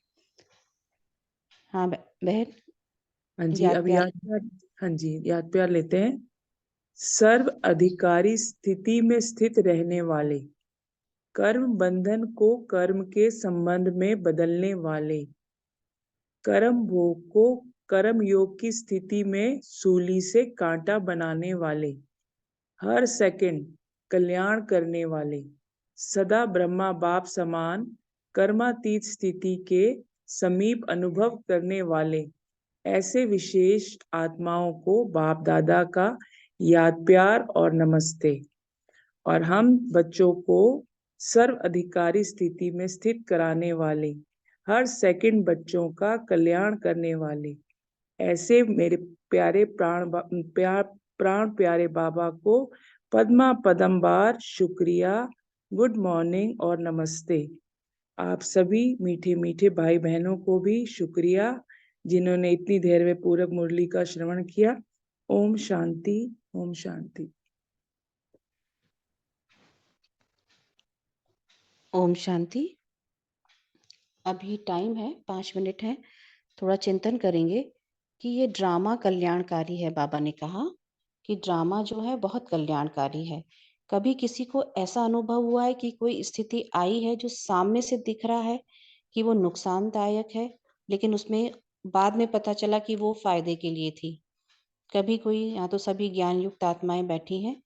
S3: हाँ बहन,
S2: हाँ जी,
S3: याद
S2: अब
S3: प्यार।
S2: हाँ जी, याद प्यार लेते हैं। सर्व अधिकारी स्थिति में स्थित रहने वाले, कर्म बंधन को कर्म के संबंध में बदलने वाले, कर्म भोग को कर्म योग की स्थिति में सूली से कांटा बनाने वाले, हर सेकंड कल्याण करने वाले, सदा ब्रह्मा बाप समान कर्मातीत स्थिति के समीप अनुभव करने वाले, ऐसे विशेष आत्माओं को बाप दादा का याद प्यार और नमस्ते। और हम बच्चों को सर्व अधिकारी स्थिति में स्थित कराने वाले, हर सेकंड बच्चों का कल्याण करने वाले, ऐसे मेरे प्यारे प्राण प्यारे बाबा को पद्मा पदमबार शुक्रिया, गुड मॉर्निंग और नमस्ते। आप सभी मीठे मीठे भाई बहनों को भी शुक्रिया जिन्होंने इतनी धैर्य पूर्वक मुरली का श्रवण किया। ओम शांति, ओम शांति।
S3: ओम शांति। अभी टाइम है 5 मिनट है, थोड़ा चिंतन करेंगे कि ये ड्रामा कल्याणकारी है। बाबा ने कहा कि ड्रामा जो है बहुत कल्याणकारी है। कभी किसी को ऐसा अनुभव हुआ है कि कोई स्थिति आई है जो सामने से दिख रहा है कि वो नुकसानदायक है, लेकिन उसमें बाद में पता चला कि वो फायदे के लिए थी? कभी कोई, यहाँ तो सभी ज्ञान युक्त आत्माएं बैठी हैं,